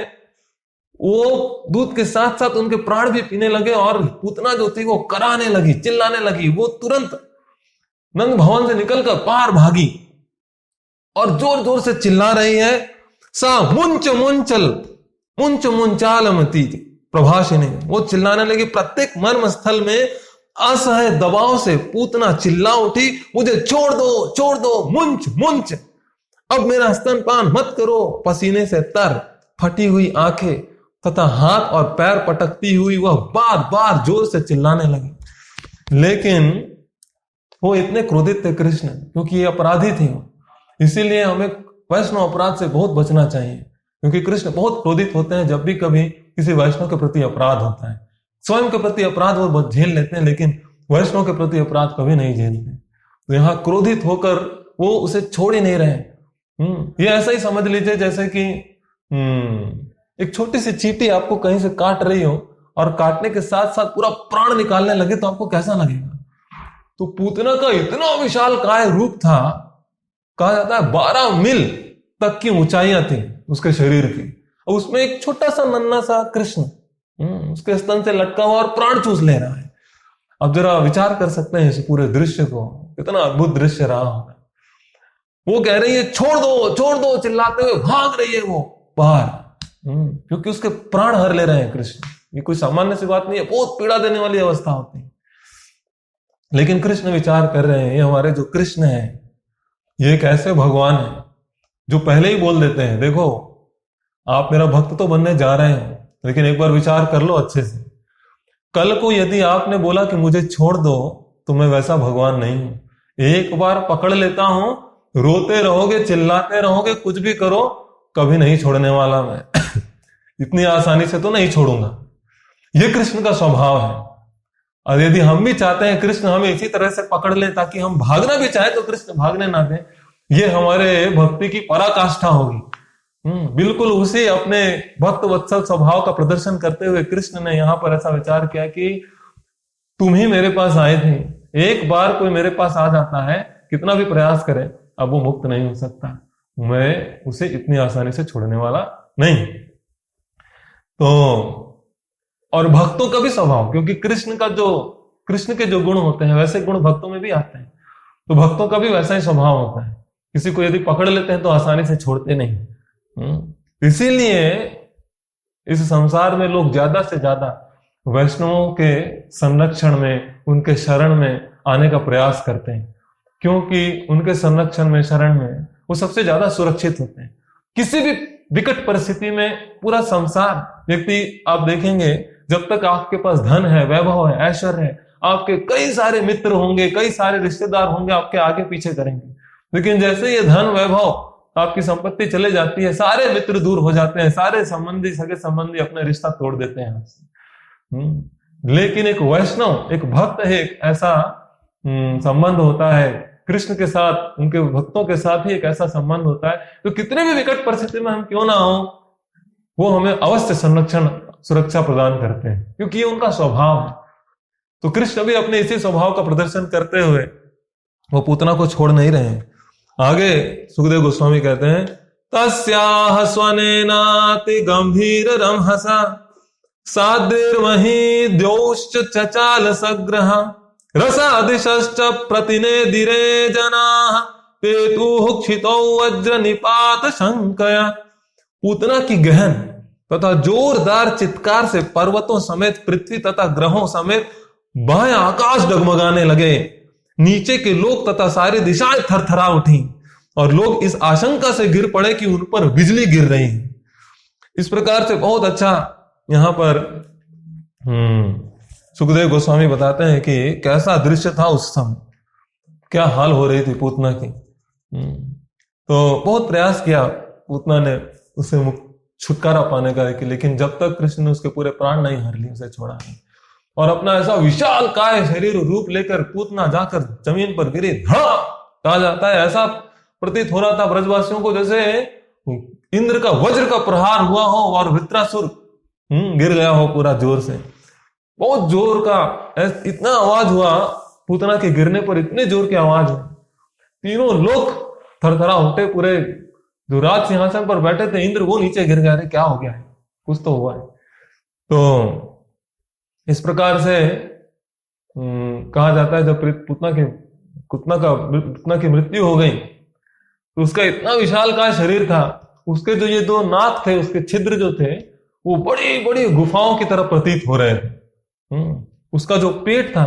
वो दूध के साथ साथ उनके प्राण भी पीने लगे और पूतना जो थी वो कराने लगी, चिल्लाने लगी। वो तुरंत नंद भवन से निकलकर बाहर भागी और जोर जोर से चिल्ला रही है, सा मुंच मुंचालमती प्रभाषिणी। वो चिल्लाने लगी, प्रत्येक मर्म स्थल में असह्य दबाव से पूतना चिल्ला उठी, मुझे छोड़ दो, मुंच, अब मेरा स्तनपान मत करो। पसीने से तर, फटी हुई आंखें तथा हाथ और पैर पटकती हुई वह बार बार जोर से चिल्लाने लगी। लेकिन वो इतने क्रोधित थे कृष्ण, क्योंकि ये अपराधी थे, इसीलिए हमें वैष्णव अपराध से बहुत बचना चाहिए, क्योंकि कृष्ण बहुत क्रोधित होते हैं जब भी कभी किसी वैष्णव के प्रति अपराध होता है। स्वयं के प्रति अपराध वो झेल लेते हैं, लेकिन वैष्णव के प्रति अपराध कभी नहीं झेलते। तो यहाँ क्रोधित होकर वो उसे छोड़ ही नहीं रहे। ये ऐसा ही समझ लीजिए जैसे कि एक छोटी सी चींटी आपको कहीं से काट रही हो और काटने के साथ साथ पूरा प्राण निकालने लगे तो आपको कैसा लगेगा? तो पूतना का इतना विशाल काय रूप था, कहा जाता है 12 मील तक की ऊंचाइयां थी उसके शरीर की, और उसमें एक छोटा सा नन्हा सा कृष्ण उसके स्तन से लटका हुआ और प्राण चूस ले रहा है। अब जरा विचार कर सकते हैं इस पूरे दृश्य को, कितना अद्भुत दृश्य रहा होगा। वो कह रही है छोड़ दो, चिल्लाते हुए भाग रही है वो बाहर, क्योंकि उसके प्राण हर ले रहे हैं कृष्ण। ये कोई सामान्य सी बात नहीं है, बहुत पीड़ा देने वाली अवस्था होती है। लेकिन कृष्ण विचार कर रहे हैं, ये हमारे जो कृष्ण है ये एक ऐसे भगवान है जो पहले ही बोल देते हैं, देखो आप मेरा भक्त तो बनने जा रहे हैं, लेकिन एक बार विचार कर लो अच्छे से। कल को यदि आपने बोला कि मुझे छोड़ दो तो मैं वैसा भगवान नहीं हूं। एक बार पकड़ लेता हूं, रोते रहोगे, चिल्लाते रहोगे, कुछ भी करो, कभी नहीं छोड़ने वाला मैं। इतनी आसानी से तो नहीं छोड़ूंगा। ये कृष्ण का स्वभाव है। और यदि हम भी चाहते हैं कृष्ण हमें इसी तरह से पकड़ ले ताकि हम भागना भी चाहे तो कृष्ण भागने ना दे, ये हमारे भक्ति की पराकाष्ठा होगी। बिल्कुल उसी अपने भक्त वत्सल स्वभाव का प्रदर्शन करते हुए कृष्ण ने यहां पर ऐसा विचार किया कि तुम ही मेरे पास आए थे, एक बार कोई मेरे पास आ जाता है, कितना भी प्रयास करे, अब वो मुक्त नहीं हो सकता, मैं उसे इतनी आसानी से छोड़ने वाला नहीं। तो और भक्तों का भी स्वभाव, क्योंकि कृष्ण के जो गुण होते हैं वैसे गुण भक्तों में भी आते हैं, तो भक्तों का भी वैसा ही स्वभाव होता है। किसी को यदि पकड़ लेते हैं तो आसानी से छोड़ते नहीं। इसीलिए इस संसार में लोग ज्यादा से ज्यादा वैष्णवों के संरक्षण में, उनके शरण में आने का प्रयास करते हैं, क्योंकि उनके संरक्षण में, शरण में वो सबसे ज्यादा सुरक्षित होते हैं। किसी भी विकट परिस्थिति में पूरा संसार व्यक्ति आप देखेंगे, जब तक आपके पास धन है, वैभव है, ऐश्वर्य है, आपके कई सारे मित्र होंगे, कई सारे रिश्तेदार होंगे, आपके आगे पीछे करेंगे। लेकिन जैसे ये धन, वैभव, आपकी संपत्ति चले जाती है, सारे मित्र दूर हो जाते हैं, सारे संबंधी, सगे संबंधी अपने रिश्ता तोड़ देते हैं आपसे। लेकिन एक वैष्णव, एक भक्त है, एक ऐसा संबंध होता है कृष्ण के साथ, उनके भक्तों के साथ ही एक ऐसा संबंध होता है तो कितने भी विकट परिस्थिति में हम क्यों ना हो, वो हमें अवश्य संरक्षण सुरक्षा प्रदान करते हैं, क्योंकि ये उनका स्वभाव है। तो कृष्ण भी अपने इसी स्वभाव का प्रदर्शन करते हुए वो पूतना को छोड़ नहीं रहे हैं। आगे सुखदेव गोस्वामी कहते हैं, तस्याह स्वनेनाति गंभीर रमहसा सादिर्महि द्योश्च चचाल सग्रह रसादिशश्च प्रतिनेदिरे जनाः पेतुः क्षितौ वज्र निपात शंकया। पूतना की गहन तथा जोरदार चित्कार से पर्वतों समेत, पृथ्वी तथा ग्रहों समेत बाह्य आकाश डगमगाने लगे। नीचे के लोग तथा सारी दिशाएं थरथरा उठी और लोग इस आशंका से गिर पड़े कि उन पर बिजली गिर रही है। इस प्रकार से बहुत अच्छा यहां पर सुखदेव गोस्वामी बताते हैं कि कैसा दृश्य था उस समय, क्या हाल हो रही थी पूतना की। तो बहुत प्रयास किया पूतना ने उसे छुटकारा पाने का, लेकिन जब तक कृष्ण ने उसके पूरे प्राण नहीं हर लिए, उसे छोड़ा नहीं। और अपना ऐसा विशाल काय शरीर रूप लेकर पूतना जाकर जमीन पर गिरी, धड़ा कहा जाता है, ऐसा प्रतीत हो रहा था ब्रजवासियों को जैसे इंद्र का वज्र का प्रहार हुआ हो और वृत्रासुर गिर गया हो पूरा जोर से। बहुत जोर का इतना आवाज हुआ पूतना के गिरने पर, इतने जोर की आवाज है, तीनों लोग थरथरा उठे। पूरे जो राज सिंहासन पर बैठे थे इंद्र, वो नीचे गिर गए, क्या हो गया है, कुछ तो हुआ है। तो इस प्रकार से कहा जाता है जब पूतना की मृत्यु हो गई तो उसका इतना विशाल का शरीर था, उसके जो ये दो नाक थे, उसके छिद्र जो थे वो बड़ी बड़ी गुफाओं की तरह प्रतीत हो रहे थे। उसका जो पेट था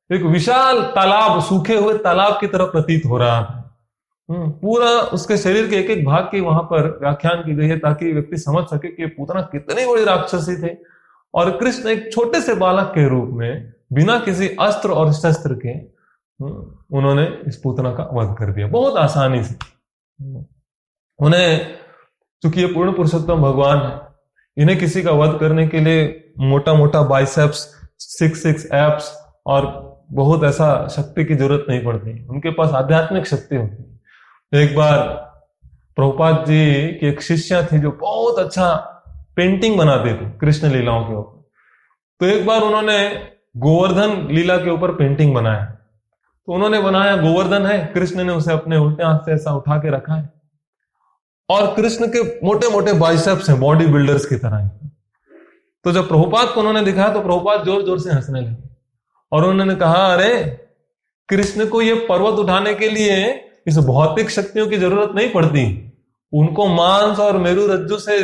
एक विशाल तालाब, सूखे हुए तालाब की तरह प्रतीत हो रहा था। पूरा उसके शरीर के एक एक भाग की वहां पर व्याख्यान की गई है ताकि व्यक्ति समझ सके कि पूतना कितनी बड़ी राक्षसी थे। और कृष्ण एक छोटे से बालक के रूप में बिना किसी अस्त्र और शस्त्र के उन्होंने इस पूतना का वध कर दिया बहुत आसानी से। उन्हें, चूंकि ये पूर्ण पुरुषोत्तम भगवान है, इन्हें किसी का वध करने के लिए मोटा मोटा बाइसेप्स, 6 एब्स और बहुत ऐसा शक्ति की जरूरत नहीं पड़ती, उनके पास आध्यात्मिक शक्ति होती है। एक बार प्रभुपाद जी की एक शिष्या थी जो बहुत अच्छा पेंटिंग बनाते थे कृष्ण लीलाओं के ऊपर। तो एक बार उन्होंने गोवर्धन लीला के ऊपर पेंटिंग बनाया। तो उन्होंने बनाया गोवर्धन है, कृष्ण ने उसे अपने उल्टे हाथ से ऐसा उठा के रखा है और कृष्ण के मोटे मोटे बाइसेप्स हैं बॉडी बिल्डर्स की तरह। तो जब प्रभुपाद को उन्होंने दिखाया तो प्रभुपाद जोर जोर से हंसने लगे और उन्होंने कहा, अरे कृष्ण को ये पर्वत उठाने के लिए इस भौतिक शक्तियों की जरूरत नहीं पड़ती, उनको मांस और मेरु रज्जु से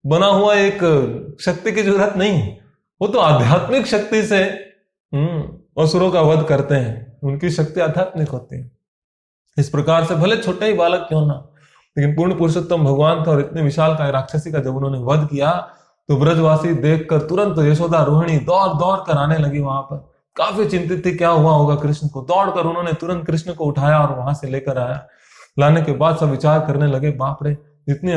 बना हुआ एक शक्ति की जरूरत नहीं, वो तो आध्यात्मिक शक्ति से असुरों का वध करते हैं, उनकी शक्ति आध्यात्मिक होती है। इस प्रकार से भले छोटे ही बालक क्यों ना, लेकिन पूर्ण पुरुषोत्तम भगवान था और इतने विशाल का राक्षसी का जब उन्होंने वध किया तो ब्रजवासी देखकर तुरंत यशोदा रोहिणी दौड़ दौड़ कर आने लगी वहां पर। काफी चिंतित थी क्या हुआ होगा कृष्ण को। दौड़कर उन्होंने तुरंत कृष्ण को उठाया और वहां से लेकर आया। लाने के बाद सब विचार करने लगे, बाप रे इतने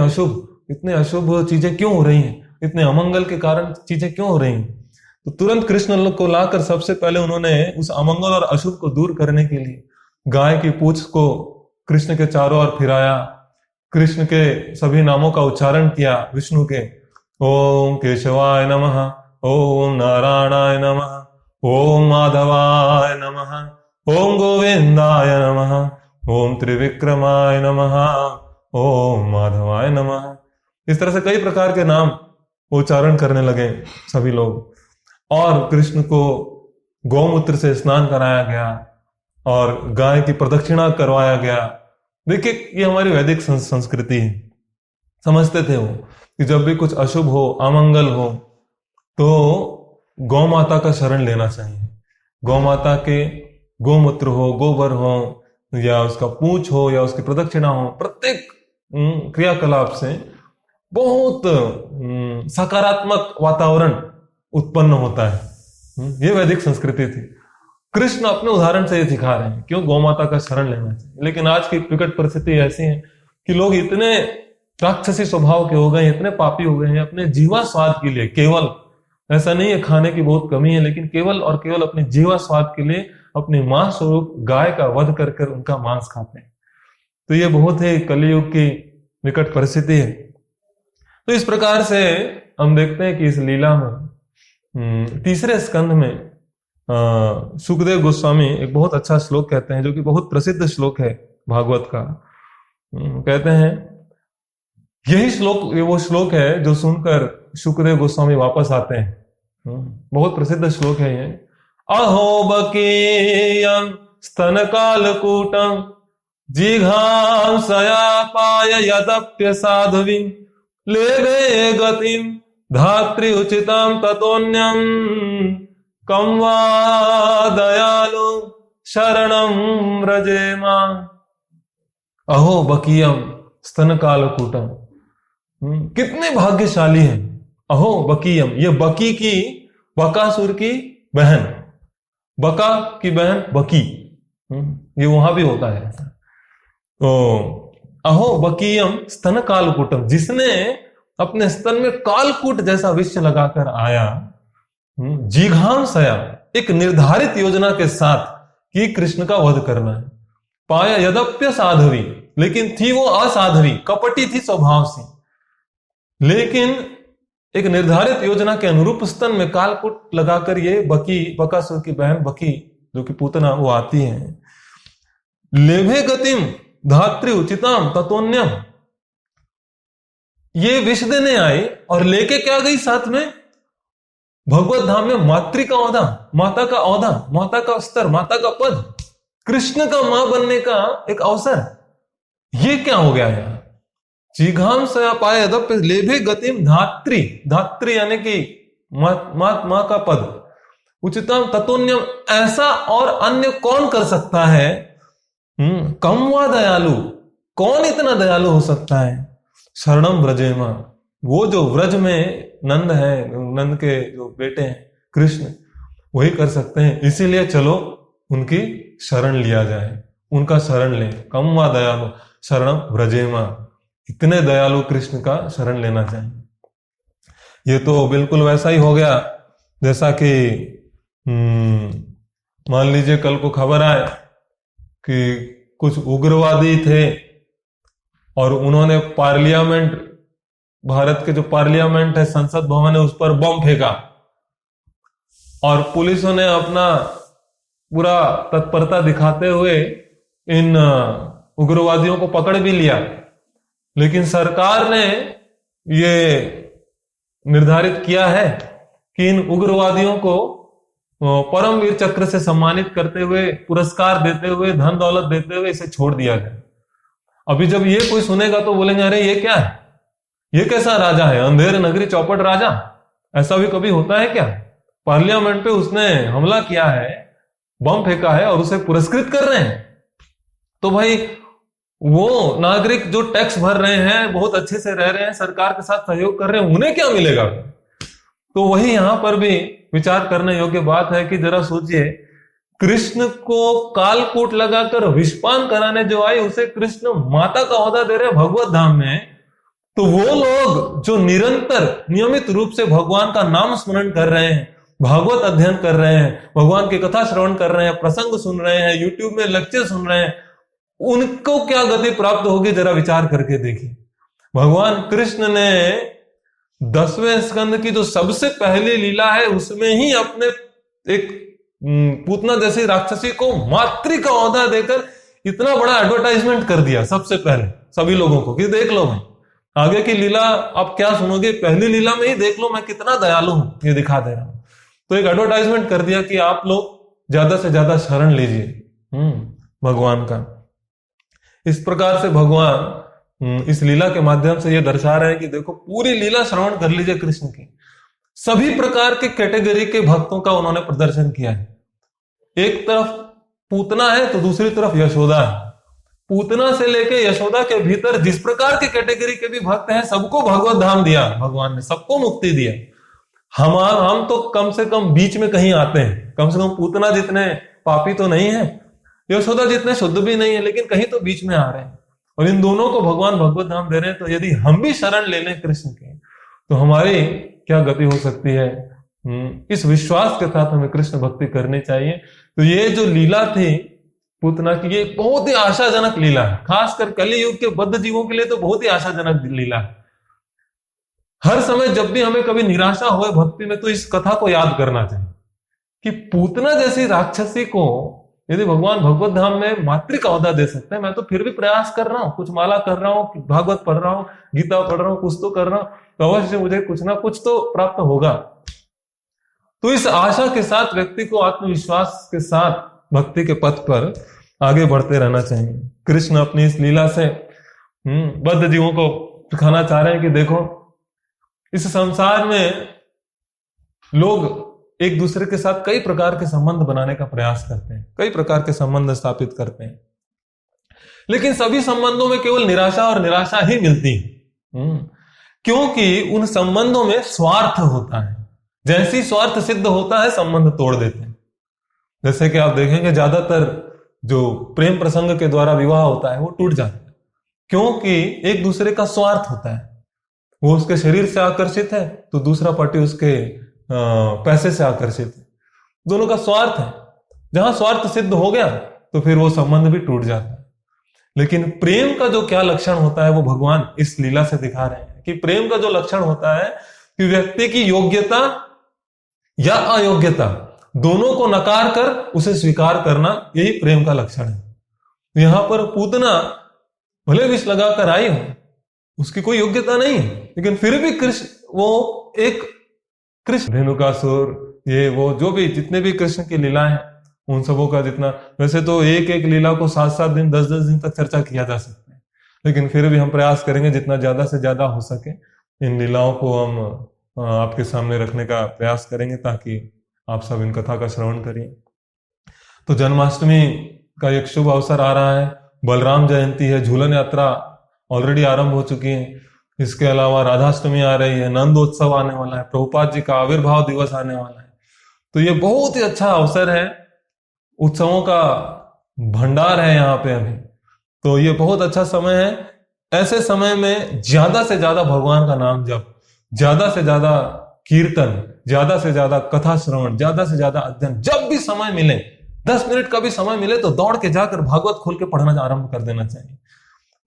अशुभ चीजें क्यों हो रही हैं, इतने अमंगल के कारण चीजें क्यों हो रही हैं। तो तुरंत कृष्ण को लाकर सबसे पहले उन्होंने उस अमंगल और अशुभ को दूर करने के लिए गाय की पूंछ को कृष्ण के चारों ओर फिराया, कृष्ण के सभी नामों का उच्चारण किया, विष्णु के, ओम केशवाय नमः, ओम नारायणाय नमः, ओम माधवाय नमः, ओम गोविंदाय नमः, ओम त्रिविक्रमाय नमः, ओम माधवाय नमः। इस तरह से कई प्रकार के नाम उच्चारण करने लगे सभी लोग और कृष्ण को गौमूत्र से स्नान कराया गया और गाय की प्रदक्षिणा करवाया गया। देखिए ये हमारी वैदिक संस्कृति है। समझते थे वो कि जब भी कुछ अशुभ हो, अमंगल हो तो गौ माता का शरण लेना चाहिए। गौ माता के गोमूत्र हो, गोबर हो या उसका पूंछ हो या उसकी प्रदक्षिणा हो, प्रत्येक क्रियाकलाप से बहुत सकारात्मक वातावरण उत्पन्न होता है। ये वैदिक संस्कृति थी। कृष्ण अपने उदाहरण से ये सिखा रहे हैं क्यों गौ माता का शरण लेना चाहिए। लेकिन आज की विकट परिस्थिति ऐसी है कि लोग इतने राक्षसी स्वभाव के हो गए, इतने पापी हो गए हैं अपने जीवा स्वाद के लिए। केवल ऐसा नहीं है खाने की बहुत कमी है, लेकिन केवल और केवल अपने जीवा स्वाद के लिए अपनी मां स्वरूप गाय का वध कर कर उनका मांस खाते हैं। तो ये बहुत ही कलियुग की विकट परिस्थिति है। तो इस प्रकार से हम देखते हैं कि इस लीला में तीसरे स्कंध में सुखदेव गोस्वामी एक बहुत अच्छा श्लोक कहते हैं, जो कि बहुत प्रसिद्ध श्लोक है भागवत का। कहते हैं, यही श्लोक वो श्लोक है जो सुनकर सुखदेव गोस्वामी वापस आते हैं। बहुत प्रसिद्ध श्लोक है ये। अहो बकीयं स्तन कालकूटं जिघांसयापाय यदप्य साध्वी लेभे गतिं धात्री उचितं ततोऽन्यं कं वा दयालु शरणं व्रजेमा। अहो बकीयम स्तन कालकूटम, कितने भाग्यशाली हैं। अहो बकीयम, ये बकी की, बकासुर की बहन, बका की बहन बकी, ये वहां भी होता है। तो अहो बकीयम स्तन कालकूटम, जिसने अपने स्तन में कालकूट जैसा विष लगाकर आया, जिघांसया, एक निर्धारित योजना के साथ कि कृष्ण का वध करना है। पाया यदप्य साध्वी, लेकिन थी वो असाध्वी, कपटी थी स्वभाव से, लेकिन एक निर्धारित योजना के अनुरूप स्तन में कालकूट लगाकर ये बकी, बकासुर की बहन बकी, जो कि पूतना, वो आती है। लेभे गतिम धात्री उचिताम ततोन्यम, ये विष देने आई और लेके क्या गई साथ में? भगवत धाम में मातृ का औदा, माता का औदा, माता का स्तर, माता का पद, कृष्ण का मां बनने का एक अवसर। ये क्या हो गया यार? जिघाम से पाए लेभे गतिम धात्री, धात्री यानी कि मां का पद, उचितम ततोन्यम, ऐसा और अन्य कौन कर सकता है? कम वा दयालु, कौन इतना दयालु हो सकता है? शरणम व्रजेमा, वो जो व्रज में नंद है, नंद के जो बेटे हैं कृष्ण, वही कर सकते हैं। इसीलिए चलो उनकी शरण लिया जाए, उनका शरण लें। कम वा दयालु शरणम व्रजेमा, इतने दयालु कृष्ण का शरण लेना चाहिए। ये तो बिल्कुल वैसा ही हो गया जैसा कि मान लीजिए कल को खबर आए कि कुछ उग्रवादी थे और उन्होंने पार्लियामेंट, भारत के जो पार्लियामेंट है, संसद भवन है, उस पर बम फेंका और पुलिसों ने अपना पूरा तत्परता दिखाते हुए इन उग्रवादियों को पकड़ भी लिया। लेकिन सरकार ने ये निर्धारित किया है कि इन उग्रवादियों को परमवीर चक्र से सम्मानित करते हुए, पुरस्कार देते हुए, धन दौलत देते हुए इसे छोड़ दिया जाए। अभी जब ये कोई सुनेगा तो बोलेंगे अरे ये क्या है, ये कैसा राजा है, अंधेर नगरी चौपट राजा, ऐसा भी कभी होता है क्या? पार्लियामेंट पे उसने हमला किया है, बम फेंका है और उसे पुरस्कृत कर रहे हैं। तो भाई वो नागरिक जो टैक्स भर रहे हैं, बहुत अच्छे से रह रहे हैं, सरकार के साथ सहयोग कर रहे हैं, उन्हें क्या मिलेगा? तो वही यहां पर भी विचार करने योग्य बात है कि जरा सोचिए, कृष्ण को कालकूट लगाकर विषपान कराने जो आई, उसे कृष्ण माता का ओहदा दे रहे हैं भगवत धाम में। तो वो लोग जो निरंतर नियमित रूप से भगवान का नाम स्मरण कर रहे हैं, भागवत अध्ययन कर रहे हैं, भगवान की कथा श्रवण कर रहे हैं, प्रसंग सुन रहे हैं, यूट्यूब में लेक्चर सुन रहे हैं, उनको क्या गति प्राप्त होगी? जरा विचार करके देखिए। भगवान कृष्ण ने 10वें स्कंद की जो सबसे पहली लीला है, उसमें ही अपने एक पूतना जैसी राक्षसी को मातृ का ओहदा देकर इतना बड़ा एडवर्टाइजमेंट कर दिया सबसे पहले सभी लोगों को कि देख लो, मैं आगे की लीला आप क्या सुनोगे, पहली लीला में ही देख लो मैं कितना दयालु हूं, ये दिखा दे रहा हूं। तो एक एडवर्टाइजमेंट कर दिया कि आप लोग ज्यादा से ज्यादा शरण लीजिए भगवान का। इस प्रकार से भगवान इस लीला के माध्यम से ये दर्शा रहे हैं कि देखो, पूरी लीला श्रवण कर लीजिए कृष्ण की। सभी प्रकार के कैटेगरी के भक्तों का उन्होंने प्रदर्शन किया है। एक तरफ पूतना है तो दूसरी तरफ यशोदा है। पूतना से लेके यशोदा के भीतर जिस प्रकार के कैटेगरी के भी भक्त हैं, सबको भगवत धाम दिया भगवान ने, सबको मुक्ति दिया। हम तो कम से कम बीच में कहीं आते हैं, कम से कम पूतना जितने पापी तो नहीं है, यशोदा जितने शुद्ध भी नहीं है, लेकिन कहीं तो बीच में आ रहे हैं और इन दोनों को भगवान भगवत धाम दे रहे हैं। तो यदि हम भी शरण ले लें कृष्ण की, तो हमारी क्या गति हो सकती है, इस विश्वास के साथ हमें कृष्ण भक्ति करनी चाहिए। तो ये जो लीला थी पूतना की, ये बहुत ही आशाजनक लीला है, खासकर कली युग के बद्ध जीवों के लिए तो बहुत ही आशाजनक लीला है। हर समय जब भी हमें कभी निराशा हो भक्ति में, तो इस कथा को याद करना चाहिए कि पूतना जैसी राक्षसी को यदि भगवान भगवत धाम में मातृ का औहदा दे सकते हैं, मैं तो फिर भी प्रयास कर रहा हूं, कुछ माला कर रहा हूं, भागवत पढ़ रहा हूं, गीता पढ़ रहा हूं, कुछ तो कर रहा हूं, तो अवश्य मुझे कुछ ना कुछ तो प्राप्त होगा। तो इस आशा के साथ व्यक्ति को आत्मविश्वास के साथ भक्ति के पथ पर आगे बढ़ते रहना चाहिए। कृष्ण अपनी इस लीला से बद्ध जीवों को दिखाना चाह रहे हैं कि देखो, इस संसार में लोग एक दूसरे के साथ कई प्रकार के संबंध बनाने का प्रयास करते हैं, कई प्रकार के संबंध स्थापित करते हैं, लेकिन सभी संबंधों में केवल निराशा और निराशा ही मिलती है, क्योंकि उन संबंधों में स्वार्थ होता है। जैसी स्वार्थ सिद्ध होता है संबंध तोड़ देते हैं। जैसे कि आप देखेंगे ज्यादातर जो प्रेम प्रसंग के द्वारा विवाह होता है वो टूट जाता है, क्योंकि एक दूसरे का स्वार्थ होता है। वो उसके शरीर से आकर्षित है तो दूसरा पार्टी उसके पैसे से आकर्षित है, दोनों का स्वार्थ है। जहां स्वार्थ सिद्ध हो गया तो फिर वो संबंध भी टूट जाता है। लेकिन प्रेम का जो क्या लक्षण होता है वो भगवान इस लीला से दिखा रहे हैं कि प्रेम का जो लक्षण होता है कि व्यक्ति की योग्यता या अयोग्यता दोनों को नकार कर उसे स्वीकार करना, यही प्रेम का लक्षण है। यहां पर पूतना भले विष लगाकर आई हो, उसकी कोई योग्यता नहीं है, लेकिन फिर भी कृष्ण, वो एक कृष्ण, धेनुकासुर, ये वो जो भी जितने भी कृष्ण की लीला है उन सबों का जितना, वैसे तो एक एक लीला को 7-7 दिन 10-10 दिन तक चर्चा किया जा सकता है, लेकिन फिर भी हम प्रयास करेंगे जितना ज्यादा से ज्यादा हो सके इन लीलाओं को हम आपके सामने रखने का प्रयास करेंगे, ताकि आप सब इन कथा का श्रवण करिए। तो जन्माष्टमी का एक शुभ अवसर आ रहा है, बलराम जयंती है, झूलन यात्रा ऑलरेडी आरंभ हो चुकी है, इसके अलावा राधाष्टमी आ रही है, नंदोत्सव आने वाला है, प्रभुपाद जी का आविर्भाव दिवस आने वाला है। तो ये बहुत ही अच्छा अवसर है, उत्सवों का भंडार है यहाँ पे अभी, तो ये बहुत अच्छा समय है। ऐसे समय में ज्यादा से ज्यादा भगवान का नाम जप, ज्यादा से ज्यादा कीर्तन, ज्यादा से ज्यादा कथा श्रवण, ज्यादा से ज्यादा अध्ययन, जब भी समय मिले 10 मिनट का भी समय मिले तो दौड़ के जाकर भागवत खोल के पढ़ना आरंभ कर देना चाहिए।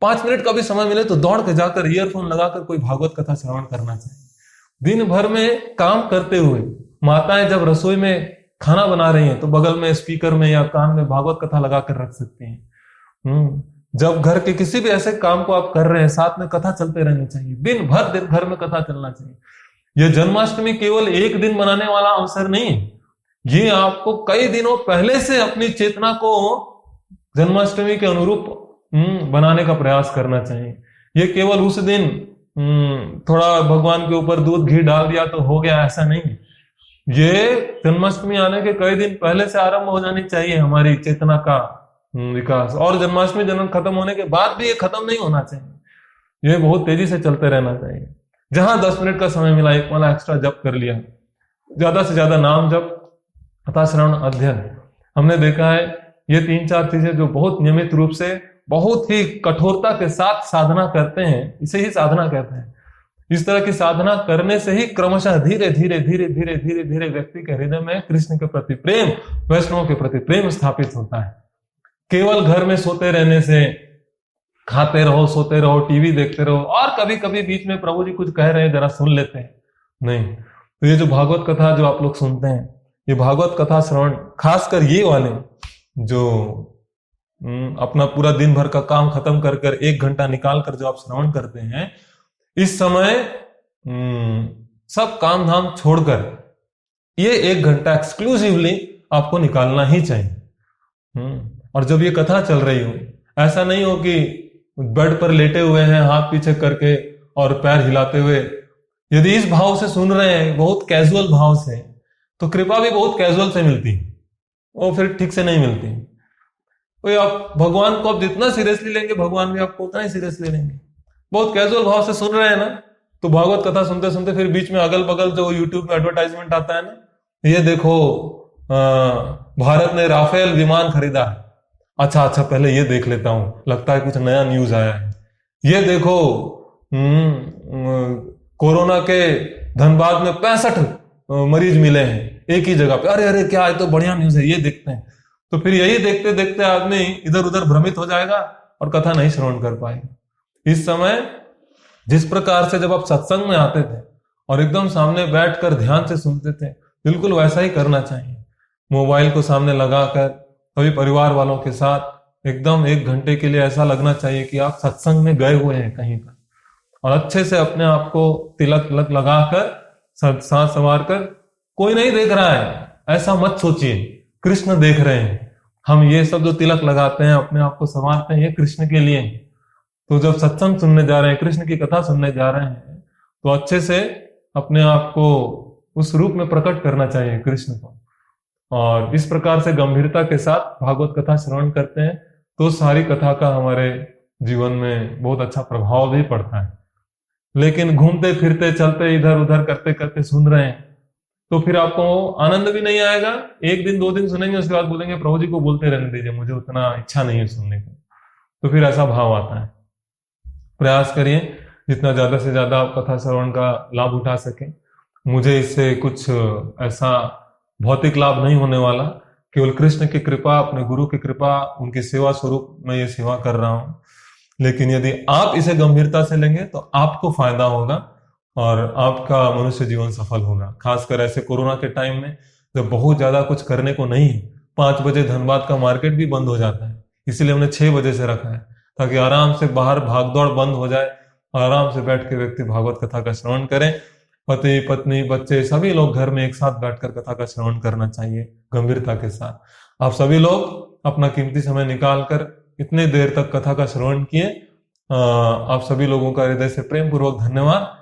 5 मिनट का भी समय मिले तो दौड़ के जाकर ईयरफोन लगाकर कोई भागवत कथा श्रवण करना चाहिए। दिन भर में काम करते हुए माताएं जब रसोई में खाना बना रही हैं तो बगल में स्पीकर में या कान में भागवत कथा लगाकर रख सकते हैं। जब घर के किसी भी ऐसे काम को आप कर रहे हैं, साथ में कथा चलते रहनी चाहिए, दिन भर घर में कथा चलना चाहिए। यह जन्माष्टमी केवल एक दिन मनाने वाला अवसर नहीं है, ये आपको कई दिनों पहले से अपनी चेतना को जन्माष्टमी के अनुरूप बनाने का प्रयास करना चाहिए। ये केवल उस दिन थोड़ा भगवान के ऊपर दूध घी डाल दिया तो हो गया, ऐसा नहीं। ये जन्माष्टमी आने के कई दिन पहले से आरंभ हो जानी चाहिए हमारी चेतना का विकास, और जन्माष्टमी जन्म खत्म होने के बाद भी ये खत्म नहीं होना चाहिए, ये बहुत तेजी से चलते रहना चाहिए। जहां 10 मिनट का समय मिला, एक वाला एक्स्ट्रा जप कर लिया, ज्यादा से ज्यादा नाम जप, कथा श्रवण, अध्ययन। हमने देखा है ये 3-4 चीजें जो बहुत नियमित रूप से बहुत ही कठोरता के साथ साधना करते हैं, इसे ही साधना कहते हैं। इस तरह की साधना करने से ही क्रमशः धीरे धीरे धीरे धीरे धीरे धीरे व्यक्ति के हृदय में कृष्ण के प्रति प्रेम, वैष्णव के प्रति प्रेम स्थापित होता है। केवल घर में सोते रहने से, खाते रहो, सोते रहो, टीवी देखते रहो और कभी कभी बीच में प्रभु जी कुछ कह रहे हैं जरा सुन लेते हैं, नहीं। तो ये जो भागवत कथा जो आप लोग सुनते हैं, ये भागवत कथा श्रवण, खासकर ये वाले जो अपना पूरा दिन भर का काम खत्म कर कर 1 घंटा निकाल कर जो आप श्रवण करते हैं, इस समय सब काम धाम छोड़कर ये 1 घंटा एक्सक्लूसिवली आपको निकालना ही चाहिए। और जब ये कथा चल रही हो, ऐसा नहीं हो कि बेड पर लेटे हुए हैं हाथ पीछे करके और पैर हिलाते हुए, यदि इस भाव से सुन रहे हैं, बहुत कैजुअल भाव से, तो कृपा भी बहुत कैजुअल से मिलती है, वो फिर ठीक से नहीं मिलती। तो आप भगवान को आप जितना सीरियसली लेंगे, भगवान भी आपको उतना ही सीरियसली लेंगे। बहुत कैजुअल भाव से सुन रहे हैं ना, तो भागवत कथा सुनते सुनते फिर बीच में अगल बगल जो यूट्यूब में एडवर्टाइजमेंट आता है ना, ये देखो भारत ने राफेल विमान खरीदा है, अच्छा पहले ये देख लेता हूं, लगता है कुछ नया न्यूज आया है। ये देखो कोरोना के धनबाद में 65 मरीज मिले हैं एक ही जगह पे, अरे अरे क्या है, तो बढ़िया न्यूज है, ये देखते हैं। तो फिर यही देखते देखते आदमी इधर उधर भ्रमित हो जाएगा और कथा नहीं श्रवण कर पाएगा। इस समय जिस प्रकार से जब आप सत्संग में आते थे और एकदम सामने बैठकर ध्यान से सुनते थे, बिल्कुल वैसा ही करना चाहिए। मोबाइल को सामने लगाकर सभी परिवार वालों के साथ एकदम 1 घंटे के लिए ऐसा लगना चाहिए कि आप सत्संग में गए हुए हैं कहीं पर, और अच्छे से अपने आप को तिलक तिलक लगाकर सांस संवार कर, कोई नहीं देख रहा है ऐसा मत सोचिए, कृष्ण देख रहे हैं। हम ये सब जो तिलक लगाते हैं, अपने आप को संवारते हैं, ये कृष्ण के लिए है। तो जब सत्संग सुनने जा रहे हैं, कृष्ण की कथा सुनने जा रहे हैं, तो अच्छे से अपने आप को उस रूप में प्रकट करना चाहिए कृष्ण को। और इस प्रकार से गंभीरता के साथ भागवत कथा श्रवण करते हैं तो सारी कथा का हमारे जीवन में बहुत अच्छा प्रभाव भी पड़ता है। लेकिन घूमते फिरते चलते इधर उधर करते करते सुन रहे हैं तो फिर आपको आनंद भी नहीं आएगा। 1 दिन 2 दिन सुनेंगे, उसके बाद बोलेंगे प्रभु जी को बोलते रहने दीजिए, मुझे उतना इच्छा नहीं है सुनने की। तो फिर ऐसा भाव आता है। प्रयास करिए जितना ज्यादा से ज्यादा आप कथा श्रवण का लाभ उठा सकें। मुझे इससे कुछ ऐसा भौतिक लाभ नहीं होने वाला, केवल कृष्ण की कृपा, अपने गुरु की कृपा, उनकी सेवा स्वरूप मैं ये सेवा कर रहा हूं। लेकिन यदि आप इसे गंभीरता से लेंगे तो आपको फायदा होगा और आपका मनुष्य जीवन सफल होगा। खासकर ऐसे कोरोना के टाइम में जब बहुत ज्यादा कुछ करने को नहीं है, 5 बजे धनबाद का मार्केट भी बंद हो जाता है, इसीलिए हमने 6 बजे से रखा है ताकि आराम से बाहर भागदौड़ बंद हो जाए, आराम से बैठ के व्यक्ति भागवत कथा का श्रवण करें। पति पत्नी बच्चे सभी लोग घर में एक साथ बैठकर कथा का श्रवण करना चाहिए गंभीरता के साथ। आप सभी लोग अपना कीमती समय निकालकर इतने देर तक कथा का श्रवण किए, आप सभी लोगों का हृदय से प्रेम पूर्वक धन्यवाद।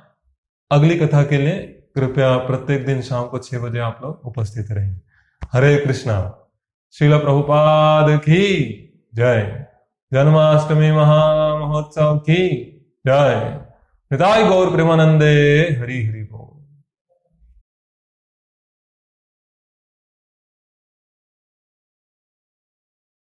अगली कथा के लिए कृपया प्रत्येक दिन शाम को 6 बजे आप लोग उपस्थित रहें। हरे कृष्णा। श्रील प्रभुपाद की जय। जन्माष्टमी महामहोत्सव की जय। निताई गौर प्रेमानंदे। हरि हरि।